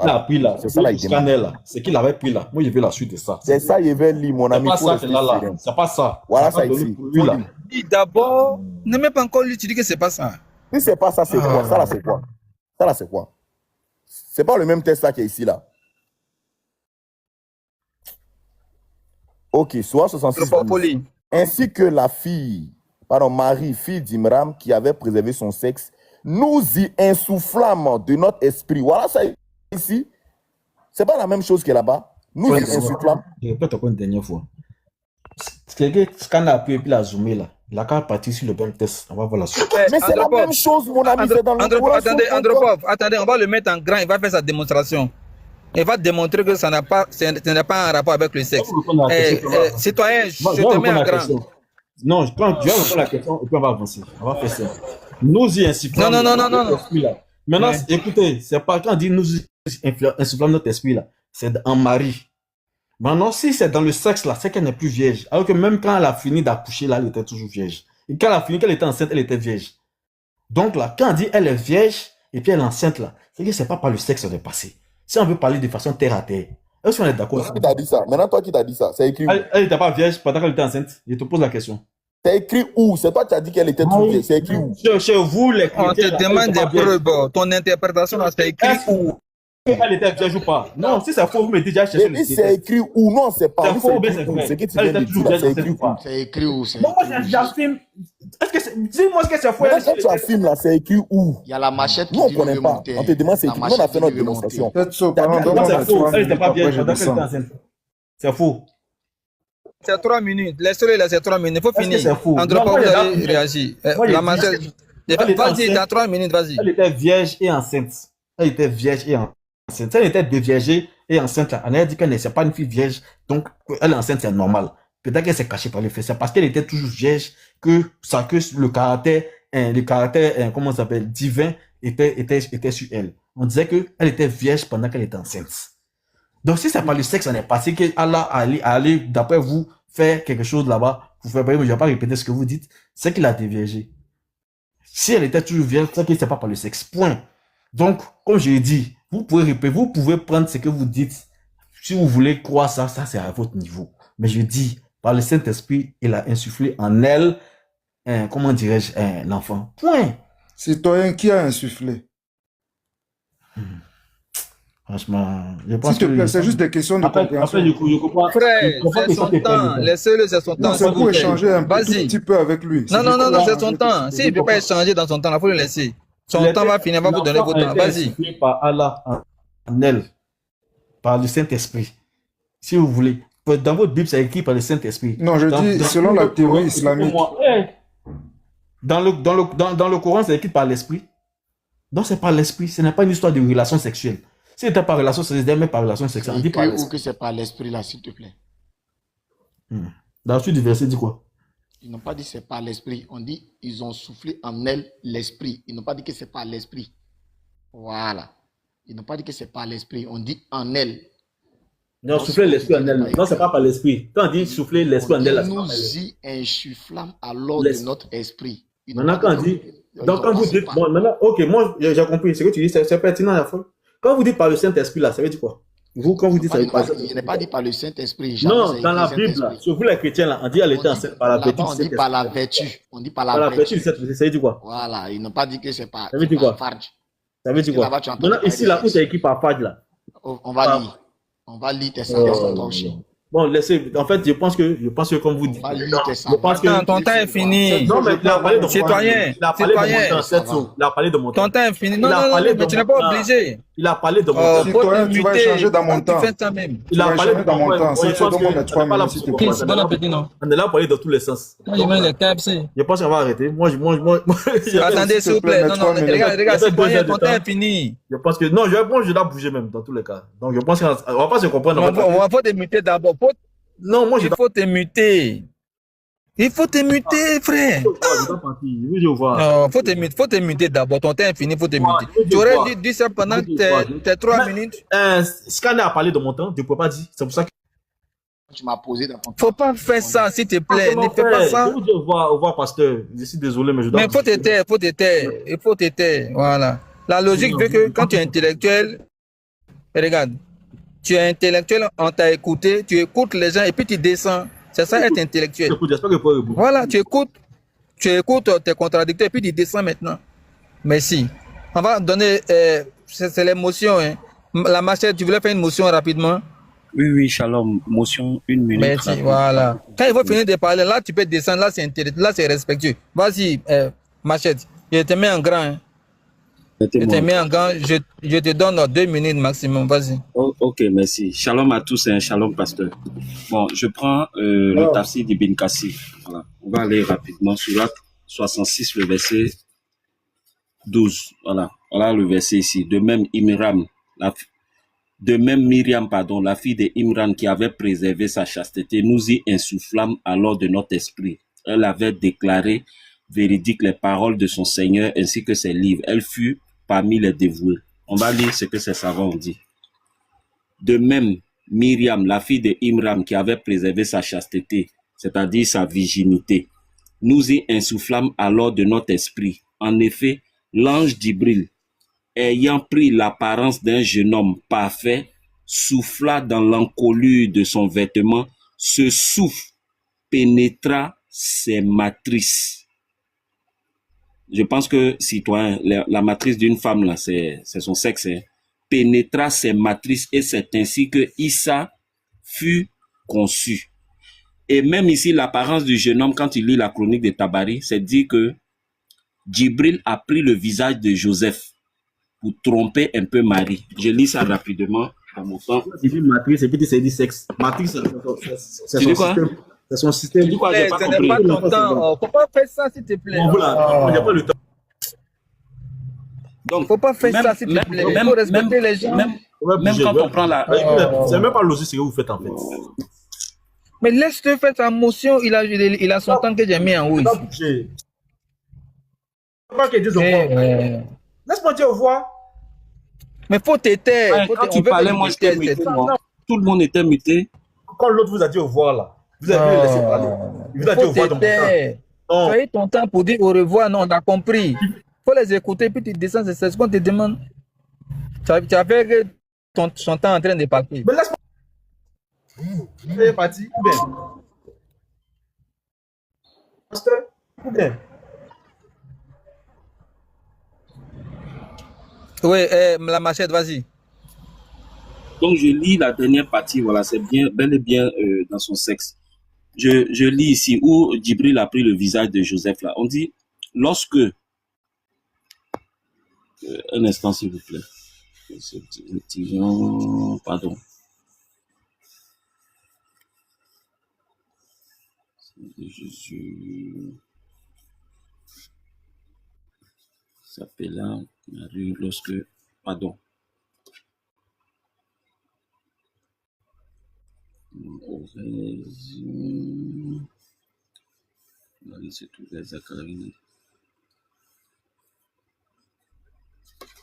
a pris là, C'est ça, là, il demande. scanner là, c'est qu'il avait pris là. Moi, je veux la suite de ça. C'est ça, il veut lire, mon C'est ami. pas Faut ça rester que là, là. serein. C'est pas ça. Voilà C'est pas ça donné ici. pour lui là. Dis d'abord, ne mets pas encore lui, tu dis que c'est pas ça. Si c'est pas ça, c'est quoi? Ça là, c'est quoi? Ça là, c'est quoi? C'est pas le même test là qui est ici là. Ok, soit 66. Trop poli. Ainsi que la fille, pardon, Marie, fille d'Imram, qui avait préservé son sexe, nous y insoufflâmes de notre esprit. Voilà ça ici. C'est pas la même chose que là-bas. Nous y insoufflâmes. Je répète encore une dernière fois. C'est quelqu'un scanner a pris et puis il a zoomé là. Il a qu'à partir sur le même test. On va voir la suite. Mais c'est la même chose, mon ami. C'est dans le Coran. Attendez, on va le mettre en grand, il va faire sa démonstration. Il va démontrer que ça n'a pas un rapport avec le sexe. Citoyen, je te mets en grand. Non, je vais répondre à la question et puis on va avancer. On va faire ça. Nous y insoufflons. Non. Maintenant, écoutez, c'est pas quand on dit nous y insoufflons notre esprit là, c'est en mari. Maintenant, si c'est dans le sexe là, c'est qu'elle n'est plus vierge. Alors que même quand elle a fini d'accoucher là, elle était toujours vierge. Et quand elle a fini, qu'elle était enceinte, elle était vierge. Donc là, quand on dit elle est vierge et puis elle est enceinte là, c'est que c'est pas par le sexe qui est passé. Si on veut parler de façon terre à terre, est-ce qu'on est d'accord? Qui t'a dit ça? Maintenant, toi qui t'as dit ça, c'est écrit où? Elle n'était pas vierge pendant qu'elle était enceinte. Je te pose la question. C'est écrit où? C'est toi qui as dit qu'elle était toute vieille. C'est écrit où? Chez vous, les On te demande des preuves. Ton interprétation, c'est écrit où? Elle était vierge ou pas? Non, si c'est faux, vous me dites déjà chercher le site. C'est écrit où? Non, c'est pas. C'est faux, mais c'est vrai. Ce que tu viens de dire, c'est écrit où? C'est écrit où? Moi, j'affirme. Est-ce que c'est. Dis-moi ce que c'est faux. Quand tu affirmes là, c'est écrit où? Il y a la machette qui Nous, on dit ne connaît pas. On te demande c'est écrit. Nous, on a fait notre démonstration. C'est faux. Elle n'était pas vierge pendant qu'elle était enceinte. C'est faux. C'est 3 minutes. Laisse-le là, c'est 3 minutes. Il faut finir. C'est faux. Andropov, vous allez réagir. La machette. Vas-y, dans 3 minutes, vas-y. Elle était vierge et enceinte. Elle était vierge et enceinte. Elle était déviergée et enceinte là. On a dit qu'elle n'est pas une fille vierge, donc elle est enceinte, c'est normal. Peut-être qu'elle s'est cachée par le fait. C'est parce qu'elle était toujours vierge que le caractère, comment ça s'appelle, divin était sur elle. On disait qu'elle était vierge pendant qu'elle était enceinte. Donc si c'est par le sexe, on est passé que Allah allait, d'après vous, faire quelque chose là-bas. Vous faites, je ne vais pas répéter ce que vous dites. C'est qu'il a déviergé. Si elle était toujours vierge, c'est que c'est pas par le sexe. Point. Donc, comme je l'ai dit, vous pouvez prendre ce que vous dites. Si vous voulez croire ça c'est à votre niveau. Mais je dis, par le Saint-Esprit, il a insufflé en elle, comment dirais-je, l'enfant. Point. Citoyen, qui a insufflé? Franchement, je pense s'il te plaît, c'est juste des questions de compréhension. Après, je comprends. Frère, c'est son temps. Laissez-le, c'est son temps. Non, c'est pour échanger un petit peu avec lui. Non, c'est son temps. S'il ne peut pas échanger dans son temps, il faut le laisser. Son temps va finir, va vous donner votre temps. Vas-y. Par Allah en elle, par le Saint-Esprit. Si vous voulez. Dans votre Bible, c'est écrit par le Saint-Esprit. Non, je dis selon la théorie islamique. Dans le Coran, c'est écrit par l'Esprit. Donc, c'est par l'Esprit. Ce n'est pas une histoire de relation sexuelle. Si c'était par relation sexuelle, mais par relation sexuelle, on dit par l'Esprit. Ou que c'est par l'Esprit, là, s'il te plaît. Dans la suite du verset, dit quoi? Ils n'ont pas dit c'est par l'Esprit. On dit ils ont soufflé en elle l'Esprit. Ils n'ont pas dit que c'est par l'Esprit. Voilà. Ils n'ont pas dit que c'est par l'Esprit. On dit en elle. Non, souffler l'Esprit en elle. Non, c'est pas par l'Esprit. Quand on dit souffler l'Esprit en elle, nous y insufflons alors de notre esprit. Maintenant, quand on dit. Donc, quand vous dites. Bon, maintenant, ok, moi, j'ai compris. Ce que tu dis, c'est pertinent à la fois. Quand vous dites par le Saint-Esprit, là, ça veut dire quoi? Vous, quand vous dites ça, je n'ai pas dit par le Saint-Esprit. Non, dans la Bible, là, sur vous les chrétiens, là, on dit elle était enceinte par la vertu. On dit par la vertu. On dit par la vertu. Ça veut dire quoi? Voilà, ils n'ont pas dit que c'est par. Ça veut dire quoi? Ça veut dire quoi? Maintenant, ici, là, où c'est écrit par Fadj, là. On va lire. On va lire tes sentences. Bon, laissez. En fait, je pense que comme vous dites. Je pense que ton temps est fini. Non, mais il a parlé de citoyen. Il a parlé de mon temps. Ton temps est fini. Non, mais tu n'es pas obligé. Il a parlé de mon temps. Citoyen, tu vas échanger dans mon temps. Il a parlé dans mon temps. C'est tout le monde 3 minutes, s'il te plaît. Bon appétit, non? On est là pour aller dans tous les sens. Je pense qu'on va arrêter. Moi. Attendez, s'il vous plaît. Non, regarde, citoyen, ton temps est fini. Je pense que. Non, je dois bouger même dans tous les cas. Donc, je pense qu'on va pas se comprendre. On va te muter d'abord. Non, moi, il faut te muter. Il faut te muter, frère. Non, faut te muter d'abord. Ton temps est fini, il faut te muter. Tu aurais dit ça pendant tes 3 minutes. Scanner a parlé de mon temps, je ne peux pas dire. C'est pour ça que tu m'as posé dans ton temps. Faut pas faire ça, s'il te plaît. Ne fais pas ça. Je vous dis au revoir, pasteur. Je suis désolé, mais je dois. Mais il faut te taire. Voilà. La logique veut que quand tu es intellectuel, Regarde, tu es intellectuel, on t'a écouté, tu écoutes les gens et puis tu descends. C'est ça être intellectuel. Voilà, tu écoutes tes contradicteurs et puis tu descends maintenant. Merci. On va donner, c'est l'émotion. Hein. La machette, tu voulais faire une motion rapidement? Oui, Shalom. Motion, 1 minute. Merci, rapide. Voilà. Quand il va finir de parler, là, tu peux descendre, là, c'est intellectuel, là, c'est respectueux. Vas-y, machette, je te mets en grand. Hein. Je te mets en grand, je te donne 2 minutes maximum, vas-y. Oh, ok, merci. Shalom à tous, hein, shalom pasteur. Bon, je prends le tafsir d'Ibn Kassi. Voilà. On va aller rapidement sur la 66, le verset 12. Voilà. Voilà le verset ici. De même, Myriam, la fille de Imran qui avait préservé sa chasteté, nous y insoufflâmes alors de notre esprit. Elle avait déclaré véridiques les paroles de son Seigneur ainsi que ses livres. Elle fut parmi les dévoués. On va lire ce que ces savants ont dit. De même, Myriam, la fille de Imran qui avait préservé sa chasteté, c'est-à-dire sa virginité, nous y insoufflâmes alors de notre esprit. En effet, l'ange d'Ibril, ayant pris l'apparence d'un jeune homme parfait, souffla dans l'encolure de son vêtement. Ce souffle pénétra ses matrices. Je pense que, citoyen, la matrice d'une femme, là, c'est son sexe, hein, pénétra ses matrices et c'est ainsi que Issa fut conçu. Et même ici, l'apparence du jeune homme, quand tu lis la chronique de Tabari, c'est dit que Djibril a pris le visage de Joseph pour tromper un peu Marie. Je lis ça rapidement dans mon temps. C'est une matrice et puis tu sais dit sexe. Matrice, c'est son système. C'est son système. Ce n'est pas ton temps. Faut pas faire ça, s'il te plaît. Bon, voilà, il n'y a pas le temps. Donc, faut pas faire ça, s'il te plaît. Il faut respecter les gens. Même quand on prend la... C'est même pas logique ce que vous faites en fait. Mais laisse-le faire sa motion. Il a son temps que j'ai mis en haut ici. Pas qu'il dise au revoir. Laisse-moi dire au revoir. Mais faut t'aider. Quand tu parlais, moi j'étais muté. Tout le monde était muté. Quand l'autre vous a dit au revoir là, vous avez laissé parler. Il vous a dit au revoir dans mon temps. Tu as eu ton temps pour dire au revoir, non, on a compris. Il faut les écouter, puis tu descends, c'est ce qu'on te demande. Tu as fait son temps en train de partir. Mais laisse-moi. Il est parti, ou bien? Pasteur, ou bien? Oui, la machette, vas-y. Donc, je lis la dernière partie, voilà, c'est bien, bel et bien dans son sexe. Je lis ici où Djibril a pris le visage de Joseph, là. On dit, lorsque... un instant, s'il vous plaît. Pardon. Jésus s'appela Marie lorsque... Pardon.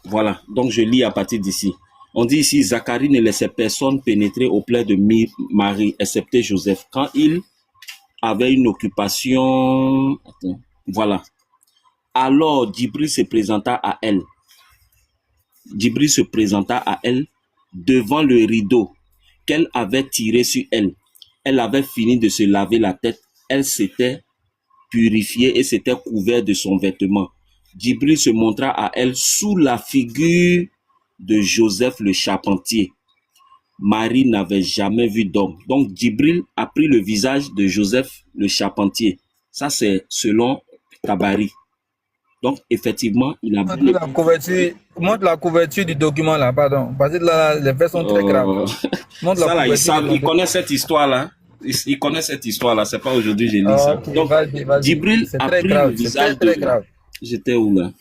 Voilà, donc je lis à partir d'ici. On dit ici, Zacharie ne laissait personne pénétrer auprès de Marie, excepté Joseph, quand il avait une occupation. Attends, voilà. Alors, Djibril se présenta à elle. Djibril se présenta à elle devant le rideau qu'elle avait tiré sur elle. Elle avait fini de se laver la tête. Elle s'était purifiée et s'était couverte de son vêtement. Djibril se montra à elle sous la figure de Joseph le charpentier. Marie n'avait jamais vu d'homme. Donc, Djibril a pris le visage de Joseph le charpentier. Ça, c'est selon Tabari. Donc, effectivement, il a... Montre la couverture du document, là, pardon. Parce que là, les faits sont très graves. Montre ça, là, il connaît cette histoire-là. Il connaît cette histoire-là. C'est pas aujourd'hui que j'ai lu ça. Okay, donc, Djibril a pris le visage de... J'étais où, là?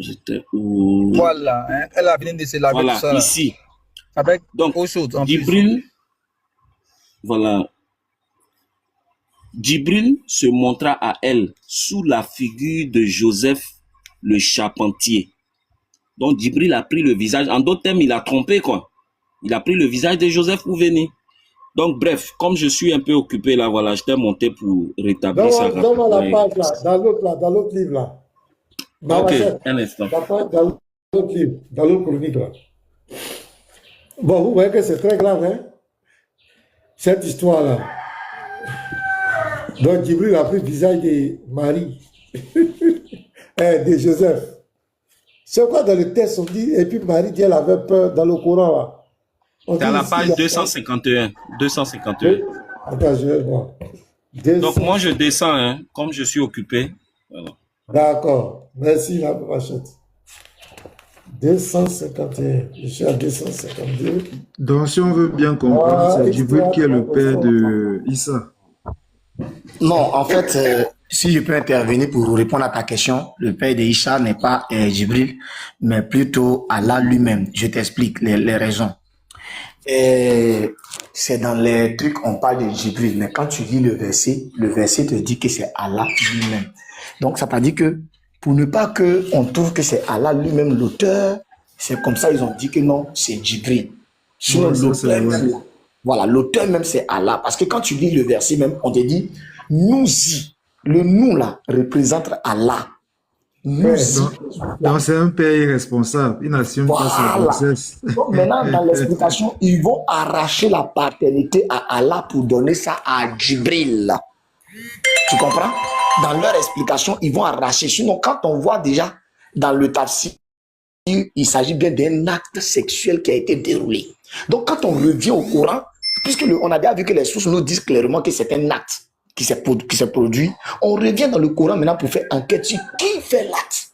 J'étais où? Voilà, hein, elle a fini de se laver voilà, tout ça. Là. Ici. Avec donc, autre chose en Djibril, voilà. Djibril se montra à elle sous la figure de Joseph le charpentier. Donc, Djibril a pris le visage. En d'autres termes, il a trompé, quoi. Il a pris le visage de Joseph pour venir. Donc, bref, comme je suis un peu occupé, là, voilà, je t'ai monté pour rétablir ça. Donne-moi la page, là, dans l'autre livre, là. Ok, un instant. dans l'autre chronique là. Bon, vous voyez que c'est très grave, hein, cette histoire-là. Donc, Djibril a pris le visage de Marie, de Joseph. C'est quoi dans le texte on dit, et puis Marie dit elle avait peur dans le Coran là. C'est à la page 251. 251. Attends, je vais voir. Donc moi je descends, hein, comme je suis occupé. Voilà. D'accord. Merci la prochaine. 251. Je suis à 252. Donc si on veut bien comprendre, c'est Djibril qui est le père de Issa. Non, en fait, si je peux intervenir pour répondre à ta question, le père de Issa n'est pas Djibril, mais plutôt Allah lui-même. Je t'explique les raisons. C'est dans les trucs, on parle de Djibril, mais quand tu lis le verset te dit que c'est Allah lui-même. Donc ça veut dire que pour ne pas qu'on trouve que c'est Allah lui-même l'auteur, c'est comme ça ils ont dit que non, c'est Djibril. Sinon l'auteur même, voilà, l'auteur même c'est Allah. Parce que quand tu lis le verset même, on te dit nous-y. Le nous là représente Allah. Donc c'est un père irresponsable. Il n'assume pas sa grossesse. Donc maintenant, dans l'explication, ils vont arracher la paternité à Allah pour donner ça à Djibril. Tu comprends? Dans leur explication, ils vont arracher. Sinon, quand on voit déjà dans le tafsir, il s'agit bien d'un acte sexuel qui a été déroulé. Donc quand on revient au Coran, puisque on a déjà vu que les sources nous disent clairement que c'est un acte qui s'est produit, on revient dans le Coran maintenant pour faire enquête sur qui fait l'acte.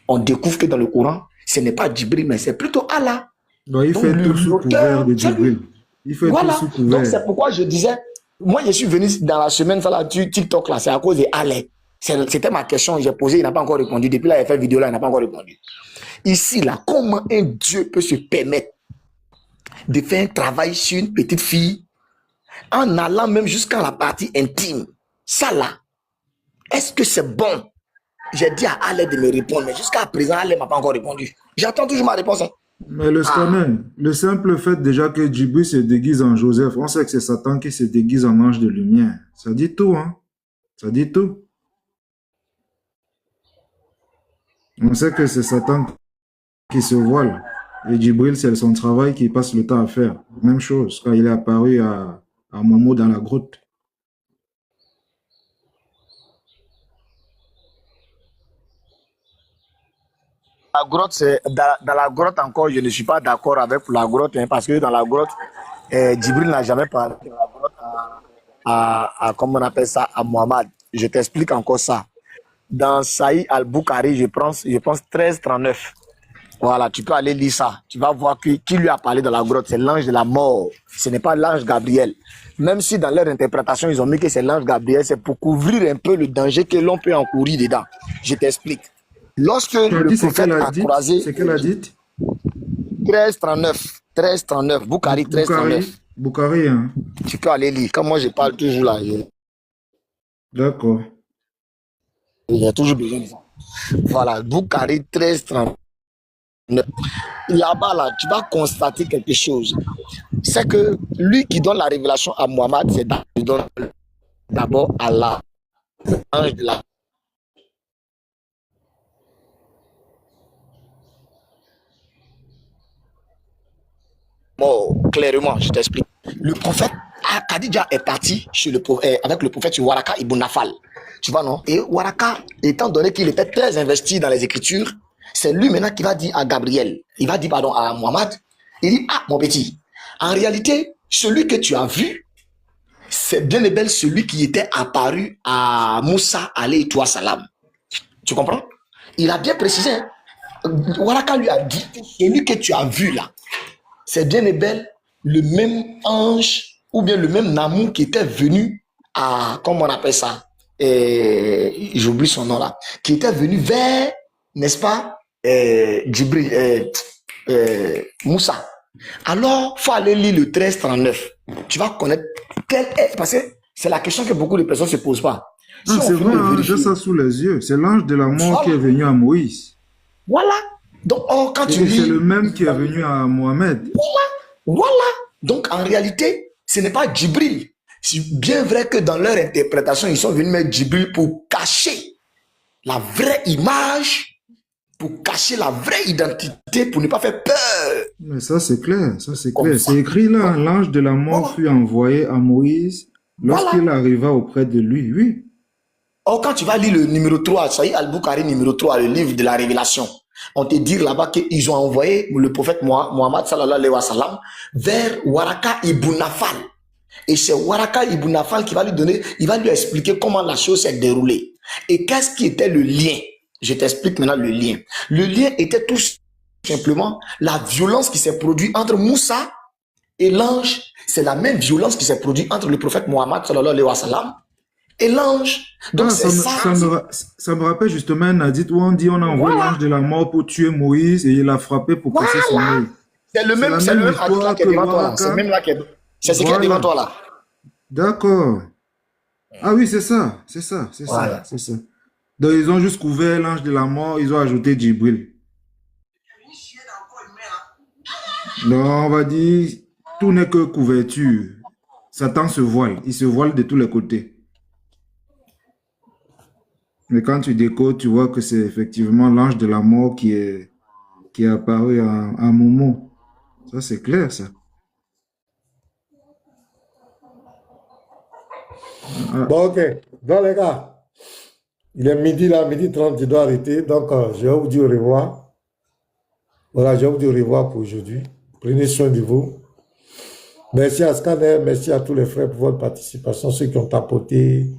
On découvre que dans le Coran, ce n'est pas Djibril, mais c'est plutôt Allah. Donc il fait tout sous couvert de Djibril. Il fait tout sous couvert. Donc c'est pourquoi je disais, moi je suis venu dans la semaine ça là, TikTok là, c'est à cause de Allah. C'était ma question, j'ai posé, il n'a pas encore répondu. Depuis là, il a fait vidéo là, il n'a pas encore répondu. Ici là, comment un Dieu peut se permettre de faire un travail sur une petite fille en allant même jusqu'à la partie intime? Ça là, est-ce que c'est bon? J'ai dit à Allah de me répondre, mais jusqu'à présent, Allah ne m'a pas encore répondu. J'attends toujours ma réponse. Hein. Mais le simple fait déjà que Djibril se déguise en Joseph, on sait que c'est Satan qui se déguise en ange de lumière. Ça dit tout, hein? Ça dit tout. On sait que c'est Satan qui se voile. Et Djibril, c'est son travail qu'il passe le temps à faire. Même chose, quand il est apparu à Momo dans la grotte. La grotte, c'est dans la grotte encore, je ne suis pas d'accord avec la grotte, hein, parce que dans la grotte, Djibril n'a jamais parlé de la grotte à comment on appelle ça, à Muhammad. Je t'explique encore ça. Dans Sahih al-Bukhari, je pense 1339. Voilà, tu peux aller lire ça. Tu vas voir qui lui a parlé dans la grotte. C'est l'ange de la mort. Ce n'est pas l'ange Gabriel. Même si dans leur interprétation, ils ont mis que c'est l'ange Gabriel, c'est pour couvrir un peu le danger que l'on peut encourir dedans. Je t'explique. Lorsque le prophète a croisé... C'est qu'elle a dit 1339. Bukhari 1339. Bukhari, hein. Tu peux aller lire. Comme moi, je parle toujours là. D'accord. Il y a toujours besoin de ça. Voilà, Bukhari 1339. Là-bas, là, tu vas constater quelque chose. C'est que lui qui donne la révélation à Muhammad, c'est d'abord Allah, l'ange de la mort. Clairement, je t'explique. Le prophète Khadija est parti avec le prophète sur Waraka ibn Nafal. Tu vois, non? Et Waraka, étant donné qu'il était très investi dans les Écritures, c'est lui maintenant qui va dire à Gabriel, il va dire pardon à Muhammad, il dit, ah mon petit, en réalité, celui que tu as vu, c'est bien et bel celui qui était apparu à Moussa alayhi wa salam. Tu comprends? Il a bien précisé, hein? Waraka lui a dit, celui que tu as vu là, c'est bien et bel le même ange ou bien le même Namou qui était venu à, comment on appelle ça, j'oublie son nom là, qui était venu vers, n'est-ce pas, Djibril, Moussa. Alors, il faut aller lire le 1339. Tu vas connaître quel est, parce que c'est la question que beaucoup de personnes ne se posent pas. Si c'est vrai, j'ai ça sous les yeux. C'est l'ange de la mort qui est venu à Moïse. Voilà. Donc, quand tu lis... C'est le même qui est venu à Mohamed. Voilà. Donc, en réalité, ce n'est pas Djibril. C'est bien vrai que dans leur interprétation, ils sont venus mettre Djibril pour cacher la vraie image pour cacher la vraie identité, pour ne pas faire peur. Mais ça, c'est clair. Ça, c'est clair. C'est écrit là, l'ange de la mort fut envoyé à Moïse lorsqu'il arriva auprès de lui. Oui. Or, quand tu vas lire le numéro 3, Sahih al-Bukhari numéro 3, le livre de la Révélation, on te dit là-bas qu'ils ont envoyé le prophète Mohammed sallallahu alayhi wa sallam vers Waraka ibn Nafal. Et c'est Waraka ibn Nafal qui va lui donner, il va lui expliquer comment la chose s'est déroulée. Et qu'est-ce qui était le lien? Je t'explique maintenant le lien. Le lien était tout simplement la violence qui s'est produite entre Moussa et l'ange. C'est la même violence qui s'est produite entre le prophète Mohammed sallallahu alayhi wa sallam et l'ange. Donc c'est ça me rappelle justement un hadith où on dit on a envoyé l'ange de la mort pour tuer Moïse et il a frappé pour casser son œil. C'est le même hadith qui est devant toi là. C'est même là qui est. C'est ce qui est devant toi là. D'accord. Ah oui, c'est ça. C'est ça. C'est ça. C'est ça. Donc ils ont juste couvert l'ange de la mort, ils ont ajouté Djibril. Donc on va dire, tout n'est que couverture. Satan se voile, il se voile de tous les côtés. Mais quand tu décodes, tu vois que c'est effectivement l'ange de la mort qui est apparu à un moment. Ça, c'est clair, ça. Bon, ok. Donc, les gars, il est midi là, midi 30, je dois arrêter. Donc, je vais vous dire au revoir. Voilà, je vais vous dire au revoir pour aujourd'hui. Prenez soin de vous. Merci à Scanner, merci à tous les frères pour votre participation, ceux qui ont apporté